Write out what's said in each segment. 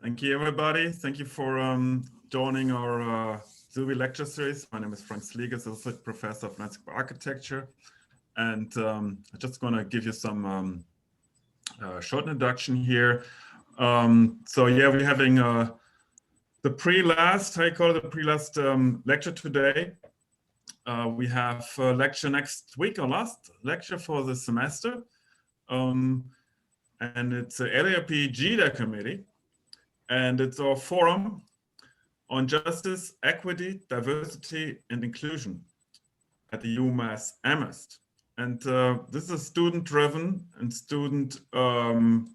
Thank you, everybody. Thank you for joining our Zube lecture series. My name is Frank Slieger, Associate Professor of Landscape Architecture. And I'm just going to give you some short introduction here. So yeah, we're having the pre-last, I call it the pre-last lecture today. We have a lecture next week, our last lecture for the semester. And it's an LAP GDA committee. And it's our forum on justice, equity, diversity, and inclusion at the UMass Amherst. And this is a student-driven and student-driven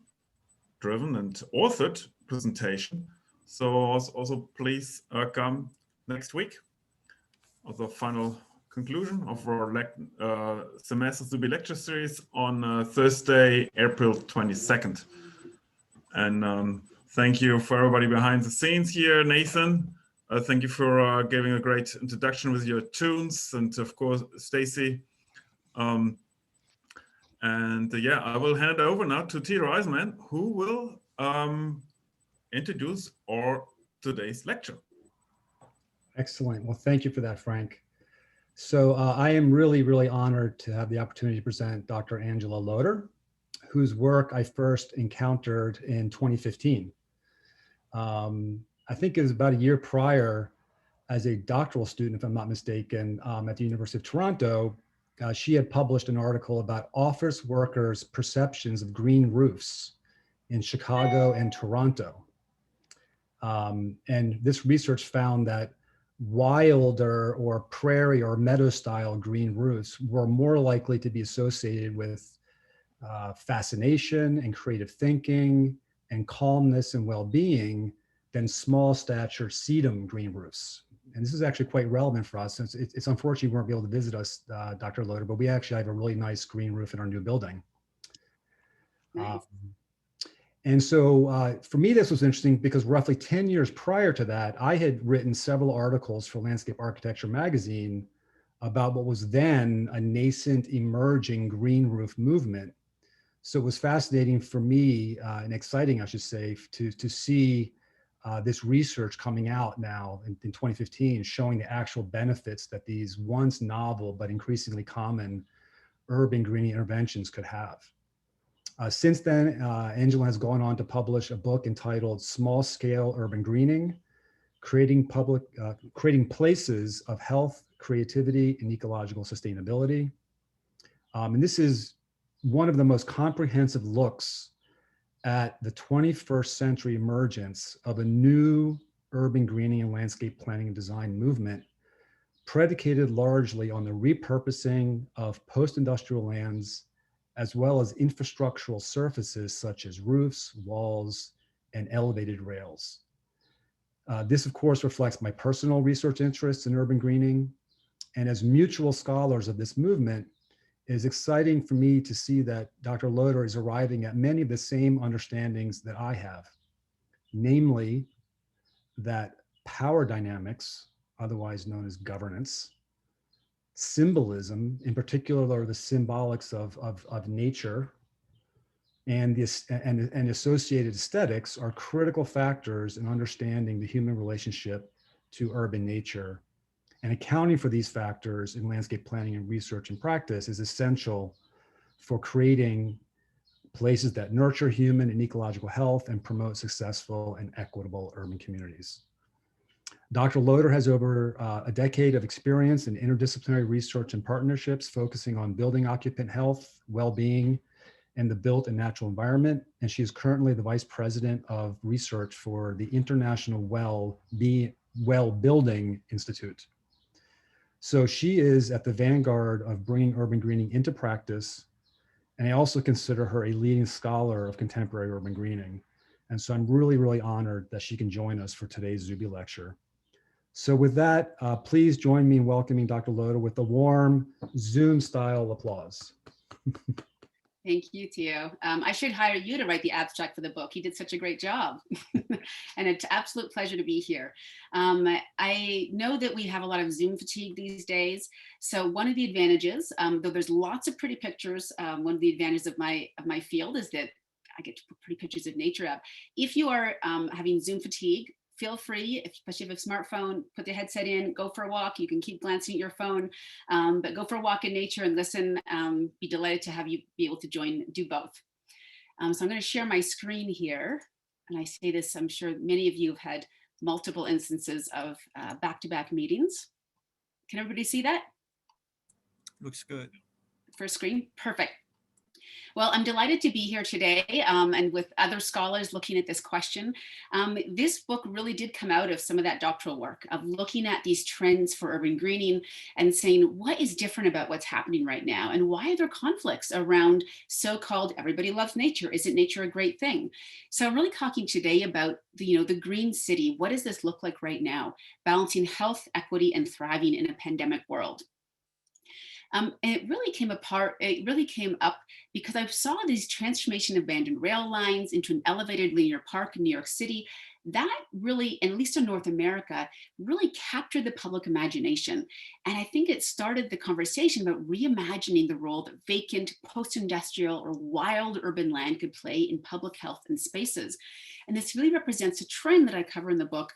and authored presentation. So also please come next week. Also, final conclusion of our semester Zube lecture series on Thursday, April 22nd. And thank you for everybody behind the scenes here, Nathan. Thank you for giving a great introduction with your tunes, and of course, Stacy. Yeah, I will hand it over now to Tito Eisman, who will introduce our today's lecture. Excellent. Well, thank you for that, Frank. So I am really honored to have the opportunity to present Dr. Angela Loder, whose work I first encountered in 2015. I think it was about a year prior, as a doctoral student, if I'm not mistaken, at the University of Toronto. She had published an article about office workers' perceptions of green roofs in Chicago and Toronto. And this research found that wilder or prairie or meadow style green roofs were more likely to be associated with fascination and creative thinking and calmness and well-being than small stature sedum green roofs. And this is actually quite relevant for us, since it's unfortunate you weren't able to visit us, Dr. Loder, but we actually have a really nice green roof in our new building. Nice. And so for me, this was interesting because roughly 10 years prior to that, I had written several articles for Landscape Architecture magazine about what was then a nascent emerging green roof movement. So it was fascinating for me and exciting, I should say, to see this research coming out now in 2015, showing the actual benefits that these once novel but increasingly common urban greening interventions could have. Since then, Angela has gone on to publish a book entitled Small Scale Urban Greening, Creating Places of Health, Creativity, and Ecological Sustainability. And this is one of the most comprehensive looks at the 21st century emergence of a new urban greening and landscape planning and design movement predicated largely on the repurposing of post-industrial lands, as well as infrastructural surfaces such as roofs, walls, and elevated rails. This, of course, reflects my personal research interests in urban greening. And as mutual scholars of this movement, it is exciting for me to see that Dr. Loder is arriving at many of the same understandings that I have, namely that power dynamics, otherwise known as governance, symbolism, in particular the symbolics of nature, and associated aesthetics are critical factors in understanding the human relationship to urban nature. And accounting for these factors in landscape planning and research and practice is essential for creating places that nurture human and ecological health and promote successful and equitable urban communities. Dr. Loder has over a decade of experience in interdisciplinary research and partnerships focusing on building occupant health, well-being, and the built and natural environment. And she is currently the Vice President of Research for the International Well Building Institute. So she is at the vanguard of bringing urban greening into practice. And I also consider her a leading scholar of contemporary urban greening. And so I'm really honored that she can join us for today's Zube lecture. So with that, please join me in welcoming Dr. Loder with a warm Zoom-style applause. Thank you, Tio. I should hire you to write the abstract for the book. You did such a great job. And it's an absolute pleasure to be here. I know that we have a lot of Zoom fatigue these days. So one of the advantages, though there's lots of pretty pictures, one of the advantages of my field is that I get to put pretty pictures of nature up. If you are having Zoom fatigue, feel free, especially if you have a smartphone, put the headset in, go for a walk. You can keep glancing at your phone, but go for a walk in nature and listen. Be delighted to have you be able to do both. So I'm going to share my screen here. And I say this, I'm sure many of you have had multiple instances of back-to-back meetings. Can everybody see that? Looks good. First screen, perfect. Well, I'm delighted to be here today and with other scholars looking at this question. This book really did come out of some of that doctoral work of looking at these trends for urban greening and saying, what is different about what's happening right now? And why are there conflicts around so-called everybody loves nature? Isn't nature a great thing? So I'm really talking today about the green city. What does this look like right now? Balancing health, equity, and thriving in a pandemic world. And it really came up because I saw these transformation of abandoned rail lines into an elevated linear park in New York City. That really, at least in North America, really captured the public imagination. And I think it started the conversation about reimagining the role that vacant, post-industrial, or wild urban land could play in public health and spaces. And this really represents a trend that I cover in the book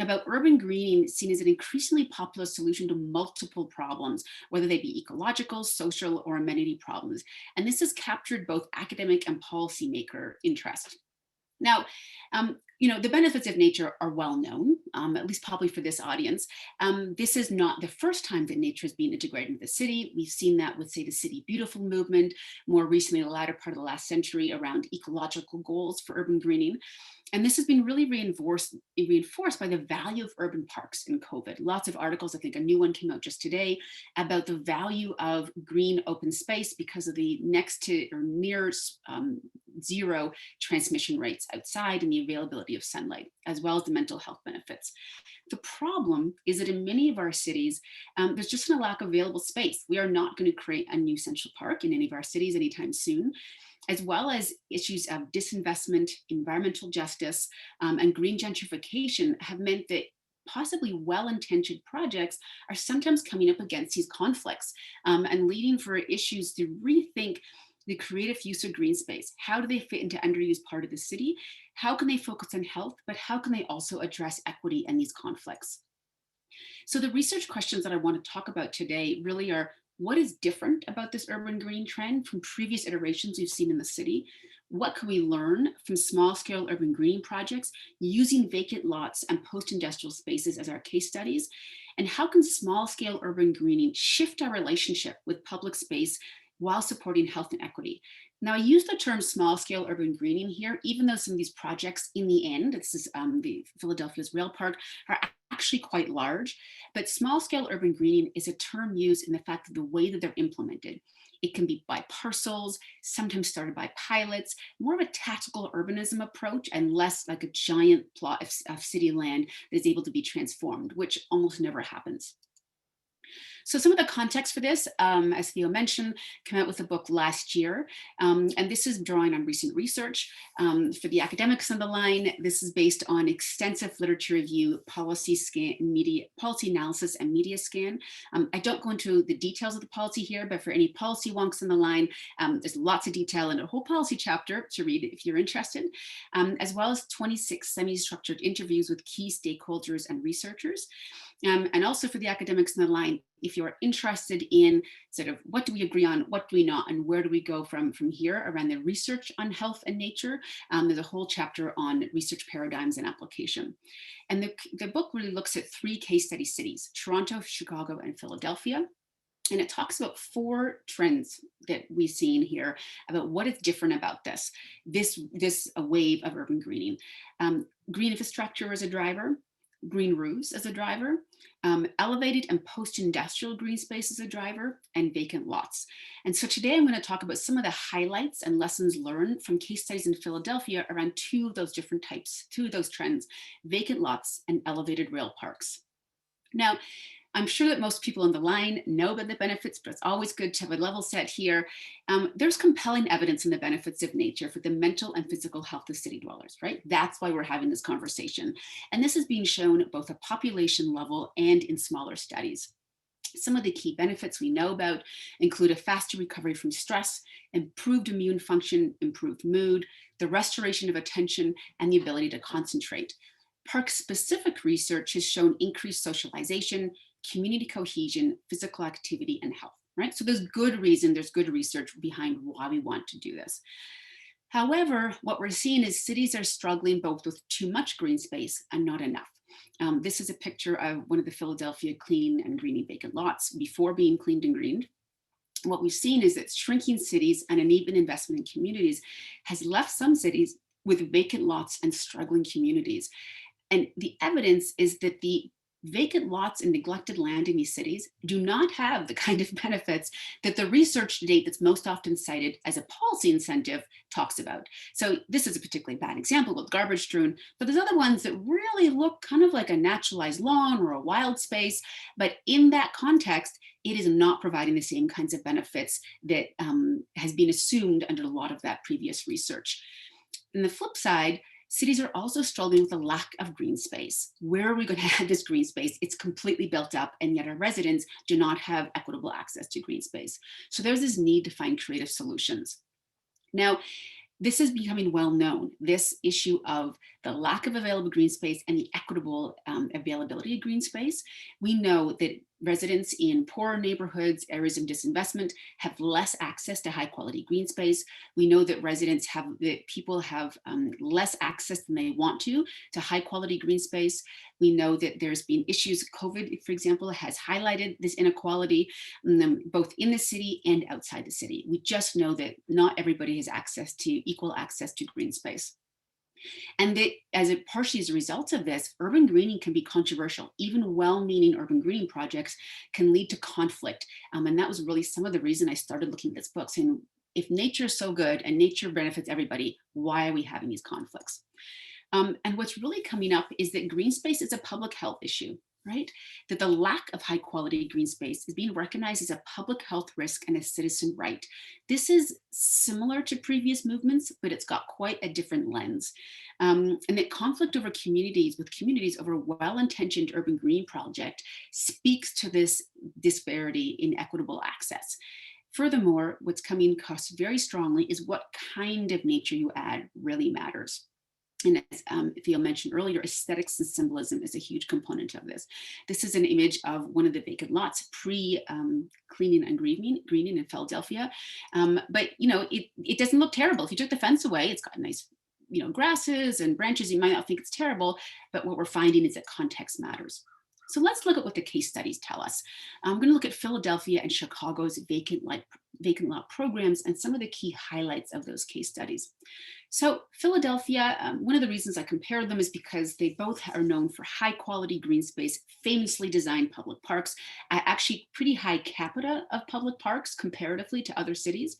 about urban greening seen as an increasingly popular solution to multiple problems, whether they be ecological, social, or amenity problems. And this has captured both academic and policymaker interest. Now, the benefits of nature are well known, at least probably for this audience. This is not the first time that nature is being integrated into the city. We've seen that with, say, the City Beautiful movement, more recently, the latter part of the last century around ecological goals for urban greening. And this has been really reinforced by the value of urban parks in COVID. Lots of articles, I think a new one came out just today, about the value of green open space because of the next to or near zero transmission rates outside and the availability of sunlight, as well as the mental health benefits. The problem is that in many of our cities, there's just a lack of available space. We are not going to create a new central park in any of our cities anytime soon, as well as issues of disinvestment, environmental justice, and green gentrification have meant that possibly well-intentioned projects are sometimes coming up against these conflicts and leading for issues to rethink the creative use of green space. How do they fit into underused part of the city? How can they focus on health, but how can they also address equity and these conflicts? So the research questions that I want to talk about today really are, what is different about this urban green trend from previous iterations we've seen in the city? What can we learn from small-scale urban greening projects using vacant lots and post-industrial spaces as our case studies? And how can small-scale urban greening shift our relationship with public space while supporting health and equity? Now, I use the term small-scale urban greening here, even though some of these projects in the end, this is the Philadelphia's rail park, are actually quite large, but small-scale urban greening is a term used in the fact of the way that they're implemented. It can be by parcels, sometimes started by pilots, more of a tactical urbanism approach and less like a giant plot of city land that is able to be transformed, which almost never happens. So some of the context for this, as Theo mentioned, came out with a book last year, and this is drawing on recent research. For the academics on the line, this is based on extensive literature review, policy analysis, and media scan. I don't go into the details of the policy here, but for any policy wonks on the line, there's lots of detail in a whole policy chapter to read if you're interested, as well as 26 semi-structured interviews with key stakeholders and researchers. And also for the academics on the line, if you're interested in sort of what do we agree on, what do we not, and where do we go from here around the research on health and nature, there's a whole chapter on research paradigms and application. And the book really looks at 3 case study cities, Toronto, Chicago, and Philadelphia. And it talks about 4 trends that we've seen here about what is different about this wave of urban greening. Green infrastructure as a driver, green roofs as a driver, elevated and post-industrial green space as a driver, and vacant lots. And so today I'm going to talk about some of the highlights and lessons learned from case studies in Philadelphia around 2 of those different types, 2 of those trends, vacant lots and elevated rail parks. Now, I'm sure that most people on the line know about the benefits, but it's always good to have a level set here. There's compelling evidence in the benefits of nature for the mental and physical health of city dwellers, right? That's why we're having this conversation. And this is being shown at both a population level and in smaller studies. Some of the key benefits we know about include a faster recovery from stress, improved immune function, improved mood, the restoration of attention, and the ability to concentrate. Park-specific research has shown increased socialization, community cohesion, physical activity, and health, right? So there's good reason, there's good research behind why we want to do this. However, what we're seeing is cities are struggling both with too much green space and not enough. This is a picture of one of the Philadelphia clean and greening vacant lots before being cleaned and greened. What we've seen is that shrinking cities and uneven investment in communities has left some cities with vacant lots and struggling communities. And the evidence is that the vacant lots and neglected land in these cities do not have the kind of benefits that the research to date that's most often cited as a policy incentive talks about. So this is a particularly bad example with garbage strewn, but there's other ones that really look kind of like a naturalized lawn or a wild space, but in that context, it is not providing the same kinds of benefits that has been assumed under a lot of that previous research. On the flip side, cities are also struggling with a lack of green space. Where are we going to have this green space? It's completely built up, and yet our residents do not have equitable access to green space. So there's this need to find creative solutions. Now, this is becoming well known, this issue of the lack of available green space and the equitable availability of green space. We know that residents in poorer neighborhoods, areas of disinvestment, have less access to high quality green space. We know that people have less access than they want to high quality green space. We know that there's been issues, COVID, for example, has highlighted this inequality both in the city and outside the city. We just know that not everybody has equal access to green space. And that partially as a result of this, urban greening can be controversial. Even well-meaning urban greening projects can lead to conflict. And that was really some of the reason I started looking at this book, saying, if nature is so good and nature benefits everybody, why are we having these conflicts? And what's really coming up is that green space is a public health issue, right? That the lack of high quality green space is being recognized as a public health risk and a citizen right. This is similar to previous movements, but it's got quite a different lens. And that conflict over communities over well-intentioned urban green project speaks to this disparity in equitable access. Furthermore, what's coming across very strongly is what kind of nature you add really matters. And as Theo mentioned earlier, aesthetics and symbolism is a huge component of this. This is an image of one of the vacant lots pre-cleaning and greening in Philadelphia. But it doesn't look terrible. If you took the fence away, it's got nice grasses and branches. You might not think it's terrible, but what we're finding is that context matters. So let's look at what the case studies tell us. I'm going to look at Philadelphia and Chicago's vacant lot programs and some of the key highlights of those case studies. So Philadelphia, one of the reasons I compared them is because they both are known for high quality green space, famously designed public parks, actually pretty high capita of public parks comparatively to other cities.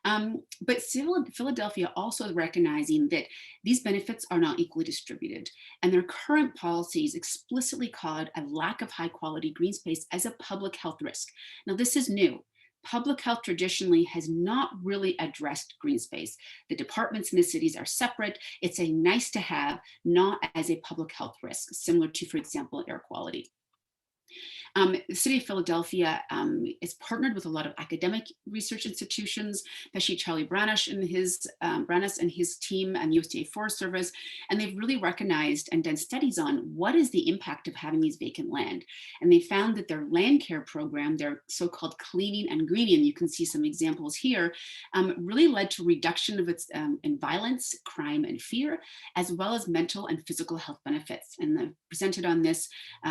But Philadelphia also recognizing that these benefits are not equally distributed, and their current policies explicitly call it a lack of high quality green space as a public health risk. Now this is new. Public health traditionally has not really addressed green space. The departments in the cities are separate. It's a nice to have, not as a public health risk, similar to, for example, air quality. The city of Philadelphia is partnered with a lot of academic research institutions, especially Charlie Branish and his team and USDA Forest Service, and they've really recognized and done studies on what is the impact of having these vacant land. And they found that their land care program, their so-called cleaning and greening, you can see some examples here, really led to reduction of its in violence, crime, and fear, as well as mental and physical health benefits. And I presented on this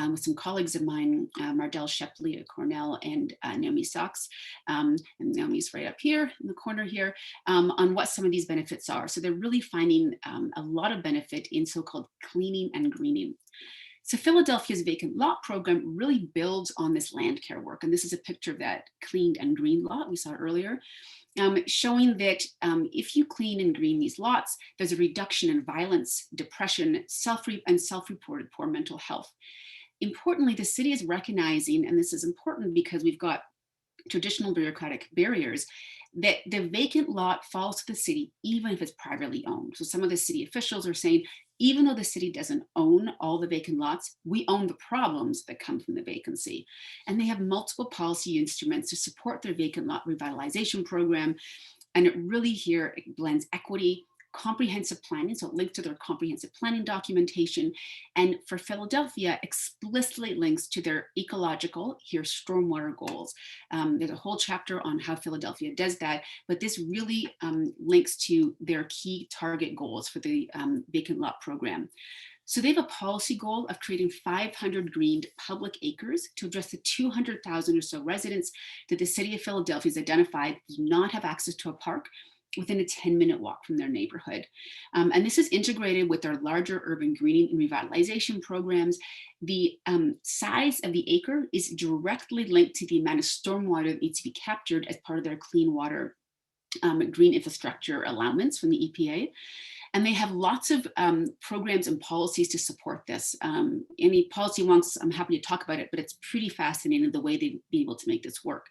with some colleagues of mine, Mardell Shepley at Cornell and Naomi Sachs, and Naomi's right up here in the corner here, on what some of these benefits are. So they're really finding a lot of benefit in so-called cleaning and greening. So Philadelphia's vacant lot program really builds on this land care work. And this is a picture of that cleaned and green lot we saw earlier, showing that if you clean and green these lots, there's a reduction in violence, depression, self-reported poor mental health. Importantly, the city is recognizing, and this is important because we've got traditional bureaucratic barriers, that the vacant lot falls to the city, even if it's privately owned. So some of the city officials are saying, even though the city doesn't own all the vacant lots, we own the problems that come from the vacancy. And they have multiple policy instruments to support their vacant lot revitalization program. And it really here, it blends equity, comprehensive planning, so it links to their comprehensive planning documentation, and for Philadelphia, explicitly links to their ecological, here, stormwater goals. There's a whole chapter on how Philadelphia does that, but this really links to their key target goals for the vacant lot program. So they have a policy goal of creating 500 greened public acres to address the 200,000 or so residents that the city of Philadelphia has identified do not have access to a park within a 10-minute walk from their neighborhood. And this is integrated with their larger urban greening and revitalization programs. The size of the acre is directly linked to the amount of stormwater that needs to be captured as part of their clean water green infrastructure allowance from the EPA. And they have lots of programs and policies to support this. Any policy wonks, I'm happy to talk about it, but it's pretty fascinating the way they've been able to make this work.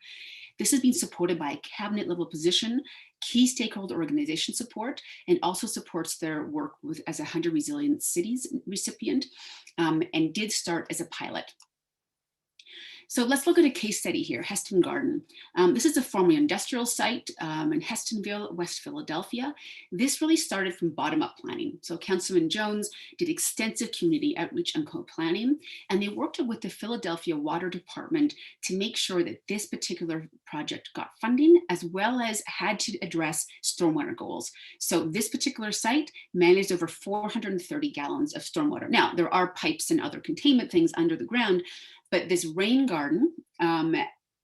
This has been supported by a cabinet level position, key stakeholder organization support, and also supports their work with as a 100 Resilient Cities recipient, and did start as a pilot. So let's look at a case study here, Heston Garden. This is a former industrial site in Hestonville, West Philadelphia. This really started from bottom-up planning. So Councilman Jones did extensive community outreach and co-planning, and they worked with the Philadelphia Water Department to make sure that this particular project got funding, as well as had to address stormwater goals. So this particular site managed over 430 gallons of stormwater. Now, there are pipes and other containment things under the ground, but this rain garden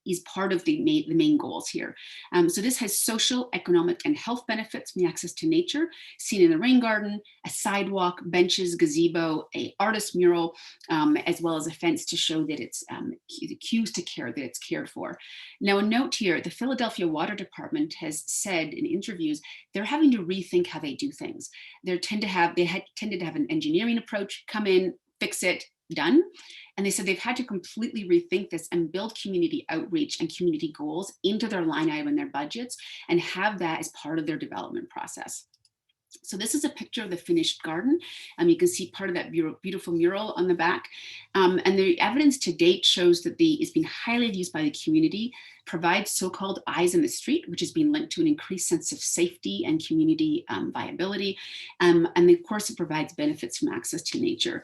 is part of the main goals here. So this has social, economic, and health benefits from the access to nature, seen in the rain garden, a sidewalk, benches, gazebo, a artist mural, as well as a fence to show that it's the cues to care, that it's cared for. Now, a note here, the Philadelphia Water Department has said in interviews, they're having to rethink how they do things. They tended to have an engineering approach, come in, fix it, done. And they said they've had to completely rethink this and build community outreach and community goals into their line item in their budgets and have that as part of their development process. So this is a picture of the finished garden. You can see part of that beautiful mural on the back. And the evidence to date shows that it's been highly used by the community, provides so-called eyes in the street, which has been linked to an increased sense of safety and community viability. And of course, it provides benefits from access to nature.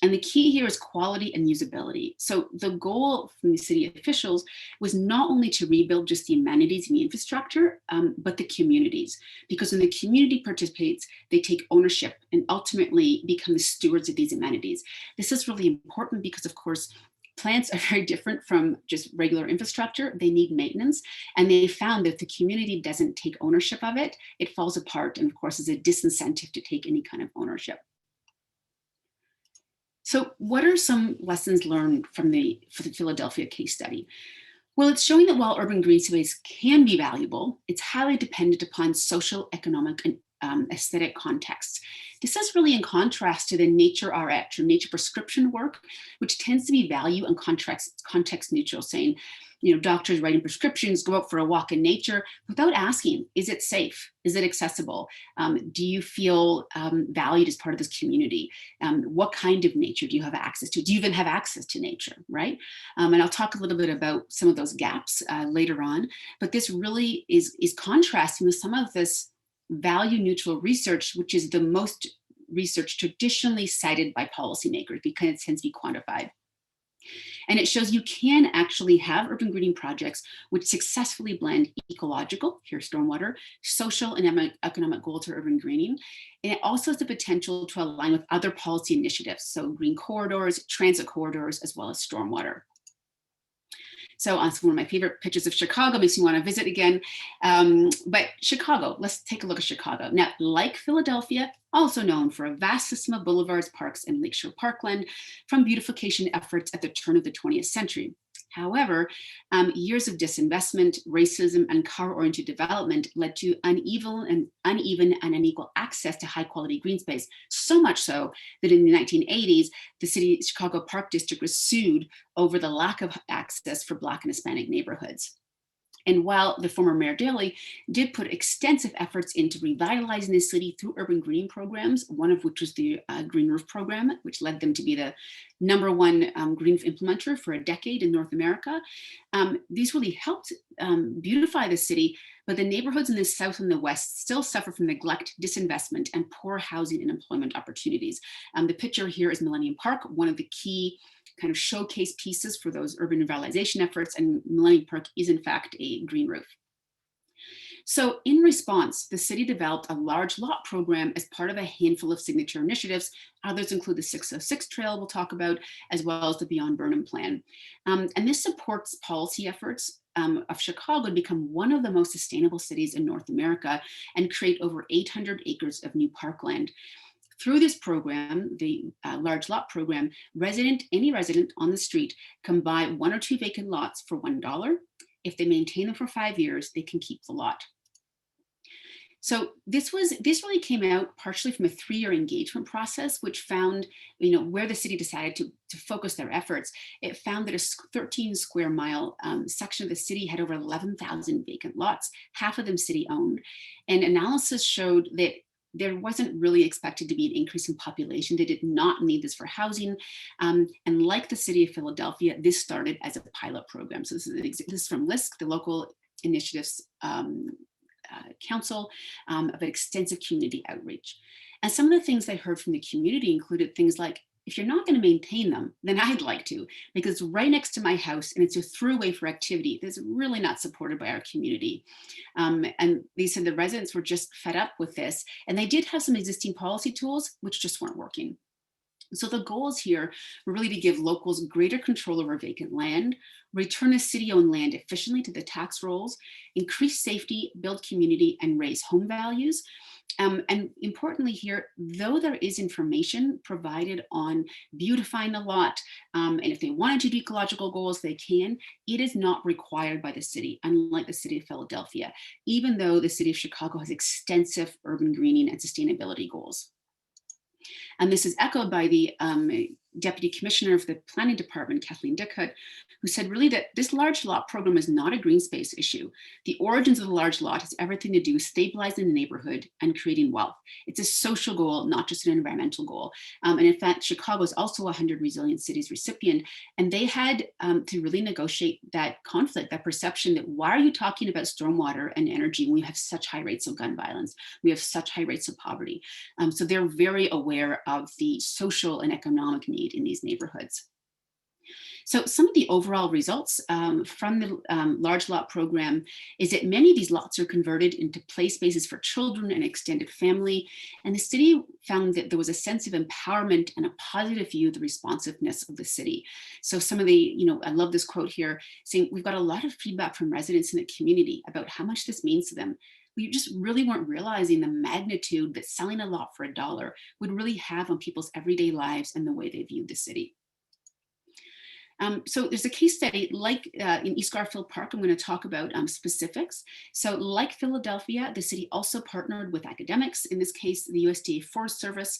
And the key here is quality and usability. So the goal from the city officials was not only to rebuild just the amenities and the infrastructure, but the communities. Because when the community participates, they take ownership and ultimately become the stewards of these amenities. This is really important because, of course, plants are very different from just regular infrastructure. They need maintenance. And they found that if the community doesn't take ownership of it, it falls apart. And of course, is a disincentive to take any kind of ownership. So what are some lessons learned from the Philadelphia case study? Well, it's showing that while urban green space can be valuable, it's highly dependent upon social, economic, and aesthetic contexts. This is really in contrast to the nature RX or nature prescription work, which tends to be value and context neutral, saying, you know, doctors writing prescriptions, go out for a walk in nature without asking, is it safe? Is it accessible? Do you feel valued as part of this community? What kind of nature do you have access to? Do you even have access to nature, right? And I'll talk a little bit about some of those gaps later on, but this really is contrasting with some of this value neutral research, which is the most research traditionally cited by policymakers because it tends to be quantified. And it shows you can actually have urban greening projects which successfully blend ecological, here stormwater, social and economic goals for urban greening. And it also has the potential to align with other policy initiatives, so green corridors, transit corridors, as well as stormwater. So one of my favorite pictures of Chicago, makes me want to visit again. But Chicago, let's take a look at Chicago. Now, like Philadelphia, also known for a vast system of boulevards, parks, and lakeshore parkland from beautification efforts at the turn of the 20th century. However, years of disinvestment, racism, and car-oriented development led to uneven and unequal access to high-quality green space, so much so that in the 1980s, the city Chicago Park District was sued over the lack of access for Black and Hispanic neighborhoods. And while the former Mayor Daley did put extensive efforts into revitalizing the city through urban greening programs, one of which was the Green Roof Program, which led them to be the #1 green implementer for a decade in North America, these really helped beautify the city, but the neighborhoods in the South and the West still suffer from neglect, disinvestment, and poor housing and employment opportunities. The picture here is Millennium Park, one of the key kind of showcase pieces for those urban revitalization efforts, and Millennium Park is in fact a green roof. So in response, the city developed a large lot program as part of a handful of signature initiatives. Others include the 606 Trail we'll talk about, as well as the Beyond Burnham Plan. And this supports policy efforts of Chicago to become one of the most sustainable cities in North America and create over 800 acres of new parkland. Through this program, the large lot program, any resident on the street can buy 1 or 2 vacant lots for $1. If they maintain them for 5 years, they can keep the lot. So this really came out partially from a 3-year engagement process, which found, where the city decided to focus their efforts. It found that a 13 square mile section of the city had over 11,000 vacant lots, half of them city owned. And analysis showed that there wasn't really expected to be an increase in population. They did not need this for housing. And like the city of Philadelphia, this started as a pilot program. So this is from LISC, the local initiatives council, of extensive community outreach. And some of the things I heard from the community included things like, if you're not going to maintain them, then I'd like to, because it's right next to my house and it's a throughway for activity that's really not supported by our community. And they said the residents were just fed up with this, and they did have some existing policy tools which just weren't working. So the goals here were really to give locals greater control over vacant land, return the city-owned land efficiently to the tax rolls, increase safety, build community, and raise home values. And importantly here, though there is information provided on beautifying the lot, and if they wanted to do ecological goals, they can, it is not required by the city, unlike the city of Philadelphia, even though the city of Chicago has extensive urban greening and sustainability goals. And this is echoed by the Deputy Commissioner of the Planning Department, Kathleen Dickhut, who said really that this large lot program is not a green space issue. The origins of the large lot has everything to do with stabilizing the neighborhood and creating wealth. It's a social goal, not just an environmental goal. And in fact, Chicago is also a 100 Resilient Cities recipient, and they had to really negotiate that conflict, that perception that why are you talking about stormwater and energy when we have such high rates of gun violence, we have such high rates of poverty. So they're very aware of the social and economic need in these neighborhoods. So some of the overall results from the large lot program is that many of these lots are converted into play spaces for children and extended family. And the city found that there was a sense of empowerment and a positive view of the responsiveness of the city. So some of the, I love this quote here, saying we've got a lot of feedback from residents in the community about how much this means to them. We just really weren't realizing the magnitude that selling a lot for $1 would really have on people's everyday lives and the way they viewed the city. So there's a case study like in East Garfield Park. I'm going to talk about specifics. So like Philadelphia, the city also partnered with academics, in this case, the USDA Forest Service,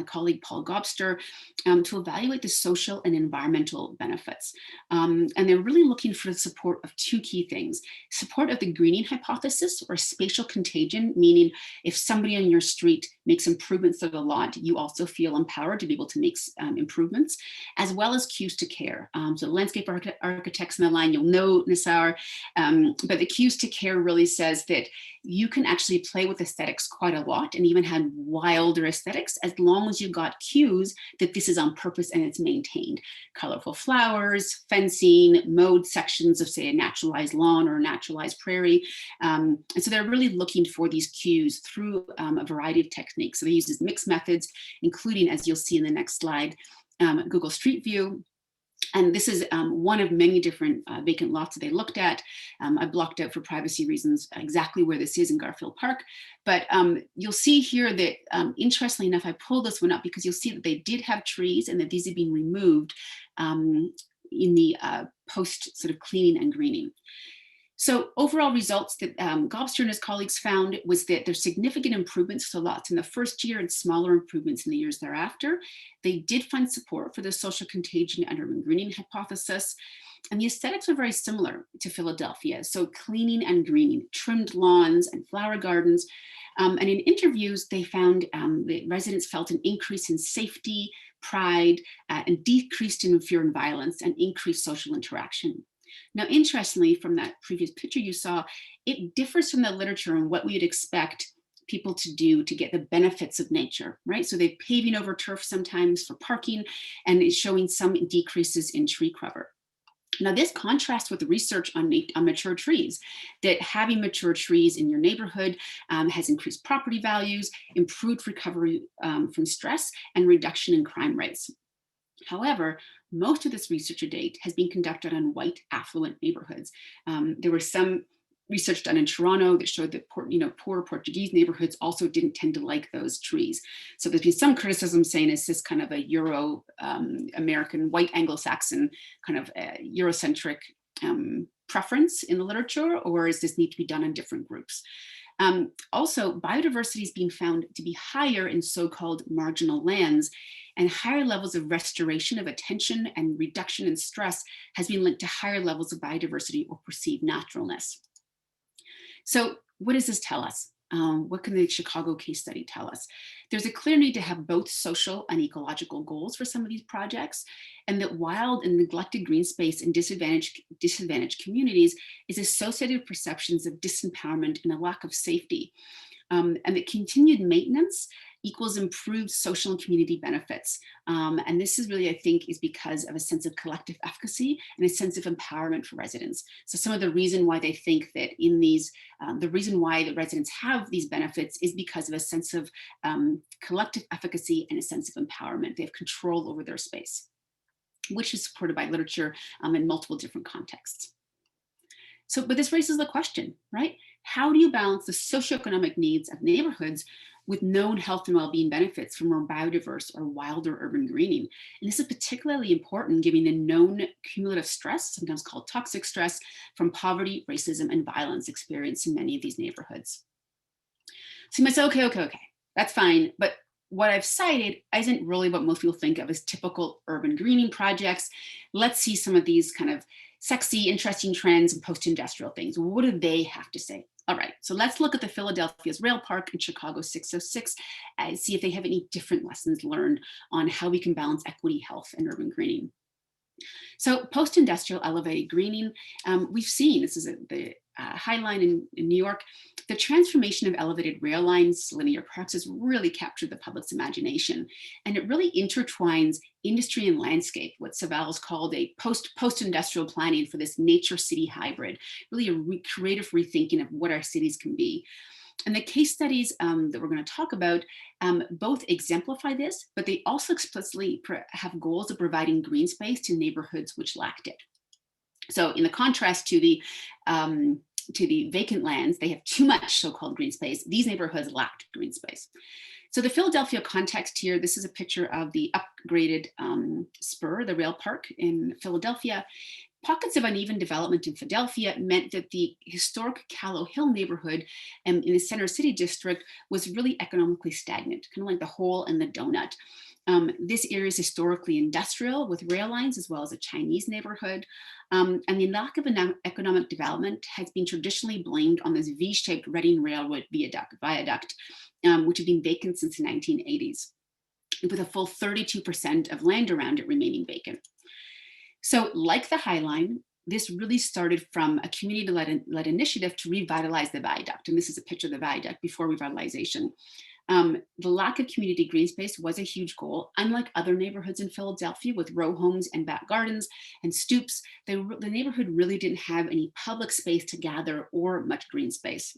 colleague Paul Gobster, to evaluate the social and environmental benefits. And they're really looking for the support of 2 key things: support of the greening hypothesis, or spatial contagion, meaning if somebody on your street makes improvements to the lot, you also feel empowered to be able to make improvements, as well as cues to care. So landscape architects in the line, you'll know Nassar, but the cues to care really says that you can actually play with aesthetics quite a lot and even have wilder aesthetics as long as you got cues that this is on purpose and it's maintained. Colorful flowers, fencing, mowed sections of, say, a naturalized lawn or a naturalized prairie. And so they're really looking for these cues through a variety of techniques. So they use mixed methods, including, as you'll see in the next slide, Google Street View. And this is one of many different vacant lots that they looked at. I blocked out for privacy reasons exactly where this is in Garfield Park. But you'll see here that, interestingly enough, I pulled this one up because you'll see that they did have trees and that these had been removed in the post sort of cleaning and greening. So overall results that Gobster and his colleagues found was that there's significant improvements to lots in the first year and smaller improvements in the years thereafter. They did find support for the social contagion and urban greening hypothesis. And the aesthetics are very similar to Philadelphia. So cleaning and greening, trimmed lawns and flower gardens. And in interviews, they found the residents felt an increase in safety, pride, and decreased in fear and violence, and increased social interaction. Now, interestingly, from that previous picture you saw, it differs from the literature on what we would expect people to do to get the benefits of nature, right? So they're paving over turf sometimes for parking, and it's showing some decreases in tree cover. Now, this contrasts with the research on mature trees, that having mature trees in your neighborhood has increased property values, improved recovery from stress, and reduction in crime rates. However, most of this research to date has been conducted on white affluent neighborhoods. There was some research done in Toronto that showed that poor Portuguese neighborhoods also didn't tend to like those trees. So there's been some criticism saying, is this kind of a Euro-American, white Anglo-Saxon kind of Eurocentric preference in the literature, or does this need to be done in different groups? Also, biodiversity is being found to be higher in so-called marginal lands, and higher levels of restoration of attention and reduction in stress has been linked to higher levels of biodiversity or perceived naturalness. So what does this tell us? What can the Chicago case study tell us? There's a clear need to have both social and ecological goals for some of these projects, and that wild and neglected green space in disadvantaged communities is associated with perceptions of disempowerment and a lack of safety. And that continued maintenance equals improved social and community benefits. And this is really, I think, is because of a sense of collective efficacy and a sense of empowerment for residents. So some of the reason why they think that in these, the reason why the residents have these benefits is because of a sense of collective efficacy and a sense of empowerment. They have control over their space, which is supported by literature in multiple different contexts. So, but this raises the question, right? How do you balance the socioeconomic needs of neighborhoods with known health and well-being benefits from more biodiverse or wilder urban greening? And this is particularly important given the known cumulative stress, sometimes called toxic stress, from poverty, racism, and violence experienced in many of these neighborhoods. So you might say, okay, that's fine, but what I've cited isn't really what most people think of as typical urban greening projects. Let's see some of these kind of sexy, interesting trends and post-industrial things. What do they have to say? All right, so let's look at the Philadelphia's Rail Park and Chicago 606 and see if they have any different lessons learned on how we can balance equity, health, and urban greening. So post-industrial elevated greening, we've seen, this is the High Line in New York, the transformation of elevated rail lines, linear parks has really captured the public's imagination. And it really intertwines industry and landscape, what Saval's called a post-industrial planning for this nature city hybrid, really a creative rethinking of what our cities can be. And the case studies that we're going to talk about both exemplify this, but they also explicitly have goals of providing green space to neighborhoods which lacked it. So in the contrast to the vacant lands, they have too much so-called green space. These neighborhoods lacked green space. So the Philadelphia context here, this is a picture of the upgraded spur, the rail park in Philadelphia. Pockets of uneven development in Philadelphia meant that the historic Callow Hill neighborhood in the center city district was really economically stagnant, kind of like the hole in the donut. This area is historically industrial with rail lines as well as a Chinese neighborhood. And the lack of economic development has been traditionally blamed on this V-shaped Reading Railroad viaduct, which had been vacant since the 1980s, with a full 32% of land around it remaining vacant. So like the High Line, this really started from a community-led initiative to revitalize the viaduct. And this is a picture of the viaduct before revitalization. The lack of community green space was a huge goal. Unlike other neighborhoods in Philadelphia with row homes and back gardens and stoops, the neighborhood really didn't have any public space to gather or much green space.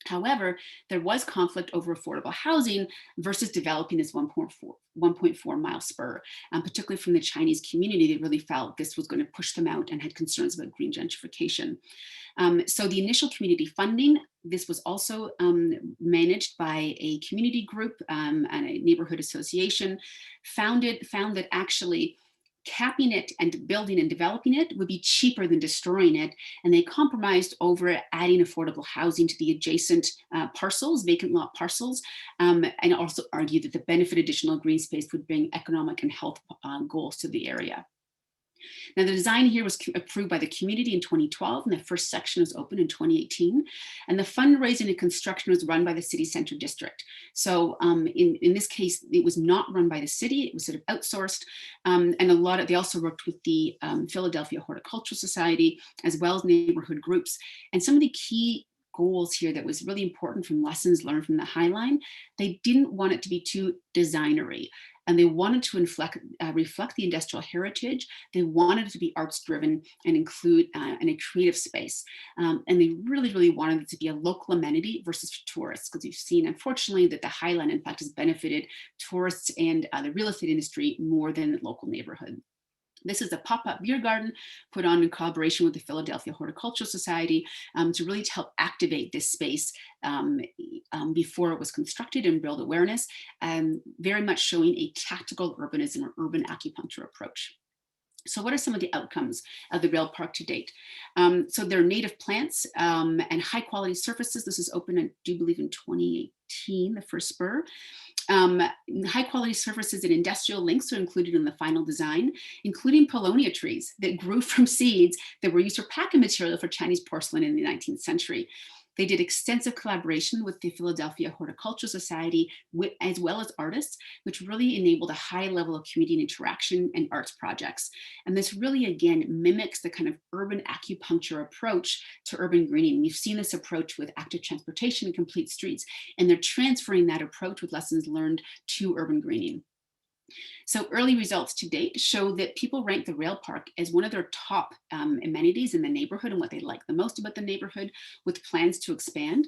However, there was conflict over affordable housing versus developing this 1.4 mile spur, particularly from the Chinese community. They really felt this was going to push them out and had concerns about green gentrification. So the initial community funding, this was also managed by a community group and a neighborhood association, found that actually capping it and building and developing it would be cheaper than destroying it. And they compromised over adding affordable housing to the adjacent parcels, vacant lot parcels, and also argued that the benefit additional green space would bring economic and health goals to the area. Now, the design here was approved by the community in 2012, and the first section was opened in 2018. And the fundraising and construction was run by the city center district. So in this case, it was not run by the city, it was sort of outsourced. And they also worked with the Philadelphia Horticultural Society, as well as neighborhood groups. And some of the key goals here that was really important from lessons learned from the High Line, they didn't want it to be too designery. And they wanted to reflect the industrial heritage. They wanted it to be arts driven and include in a creative space. And they really, really wanted it to be a local amenity versus for tourists, because you've seen, unfortunately, that the High Line, in fact, has benefited tourists and the real estate industry more than the local neighborhood. This is a pop-up beer garden put on in collaboration with the Philadelphia Horticultural Society to really help activate this space before it was constructed and build awareness, very much showing a tactical urbanism or urban acupuncture approach. So what are some of the outcomes of the rail park to date? So there are native plants and high quality surfaces. This is open, I do believe, in 2018, the first spur. High quality surfaces and industrial links are included in the final design, including paulownia trees that grew from seeds that were used for packing material for Chinese porcelain in the 19th century. They did extensive collaboration with the Philadelphia Horticultural Society, as well as artists, which really enabled a high level of community interaction and arts projects. And this really, again, mimics the kind of urban acupuncture approach to urban greening. We've seen this approach with active transportation and complete streets, and they're transferring that approach with lessons learned to urban greening. So early results to date show that people rank the rail park as one of their top amenities in the neighborhood and what they like the most about the neighborhood, with plans to expand.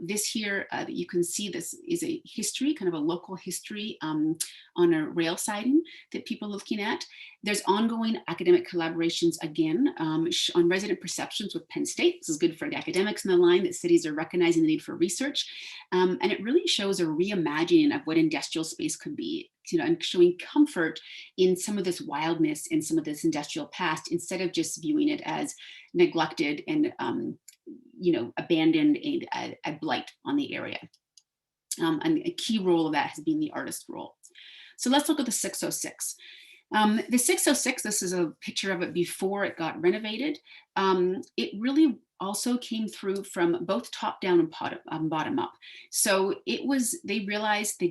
This here that you can see, this is a history, kind of a local history on a rail siding that people are looking at. There's ongoing academic collaborations, again, on resident perceptions with Penn State. This is good for the academics in the line, that cities are recognizing the need for research. And it really shows a reimagining of what industrial space could be, and showing comfort in some of this wildness and some of this industrial past, instead of just viewing it as neglected and abandoned and a blight on the area. And a key role of that has been the artist role. So let's look at the 606. The 606, this is a picture of it before it got renovated. It really also came through from both top down and bottom up. So they realized, the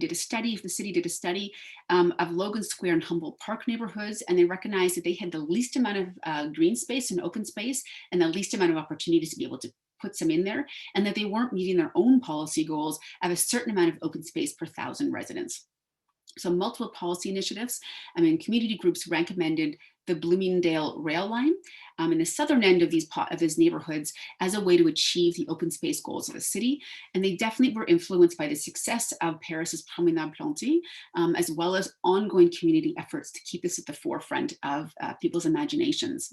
city did a study of Logan Square and Humboldt Park neighborhoods, and they recognized that they had the least amount of green space and open space and the least amount of opportunities to be able to put some in there, and that they weren't meeting their own policy goals of a certain amount of open space per 1,000 residents. So multiple policy initiatives, community groups recommended the Bloomingdale rail line in the southern end of these neighborhoods as a way to achieve the open space goals of the city. And they definitely were influenced by the success of Paris's Promenade Plantée, as well as ongoing community efforts to keep this at the forefront of people's imaginations.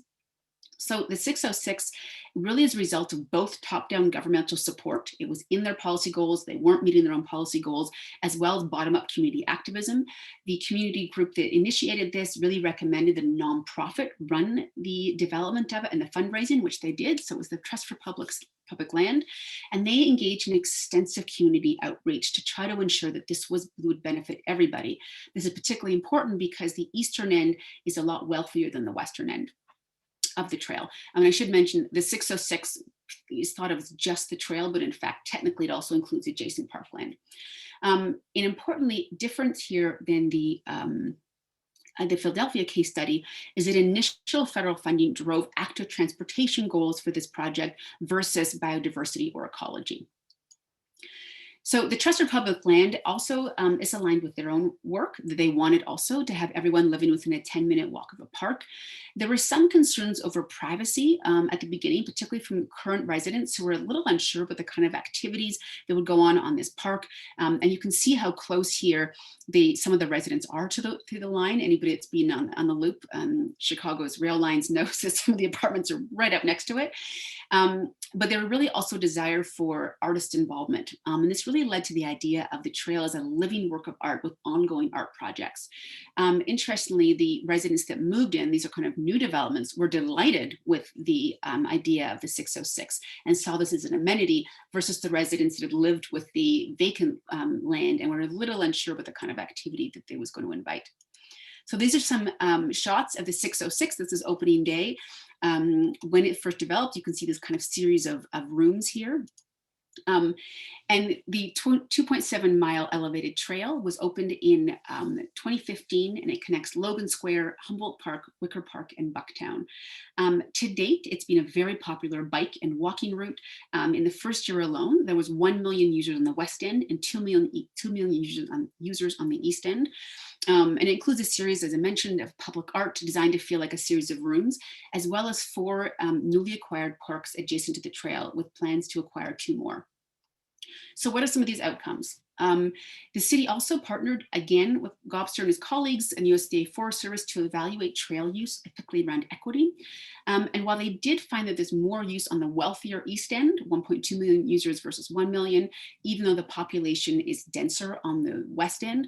So the 606 really is a result of both top-down governmental support. It was in their policy goals. They weren't meeting their own policy goals, as well as bottom-up community activism. The community group that initiated this really recommended the nonprofit run the development of it and the fundraising, which they did. So it was the Trust for Public Land, and they engaged in extensive community outreach to try to ensure that this would benefit everybody. This is particularly important because the eastern end is a lot wealthier than the western end of the trail. I should mention the 606 is thought of as just the trail, but in fact, technically it also includes adjacent parkland. And importantly, different here than the Philadelphia case study is that initial federal funding drove active transportation goals for this project versus biodiversity or ecology. So the Trust for Public Land also is aligned with their own work. They wanted also to have everyone living within a 10-minute walk of a park. There were some concerns over privacy at the beginning, particularly from current residents who were a little unsure about the kind of activities that would go on this park. And you can see how close here some of the residents are to the line. Anybody that's been on the loop, Chicago's rail lines knows that some of the apartments are right up next to it. But there were really also desire for artist involvement. And this really led to the idea of the trail as a living work of art with ongoing art projects. Interestingly, the residents that moved in, these are kind of new developments, were delighted with the idea of the 606 and saw this as an amenity versus the residents that had lived with the vacant land and were a little unsure about the kind of activity that they was going to invite. So these are some shots of the 606. This is opening day. When it first developed, you can see this kind of series of rooms here. And the 2.7 mile elevated trail was opened in 2015, and it connects Logan Square, Humboldt Park, Wicker Park, and Bucktown. To date, it's been a very popular bike and walking route. In the first year alone, there was 1 million users on the west end and 2 million users on the east end. And it includes a series, as I mentioned, of public art designed to feel like a series of rooms, as well as 4 newly acquired parks adjacent to the trail, with plans to acquire 2 more. So what are some of these outcomes? The city also partnered again with Gobster and his colleagues and USDA Forest Service to evaluate trail use, particularly around equity. And while they did find that there's more use on the wealthier East End, 1.2 million users versus 1 million, even though the population is denser on the West End,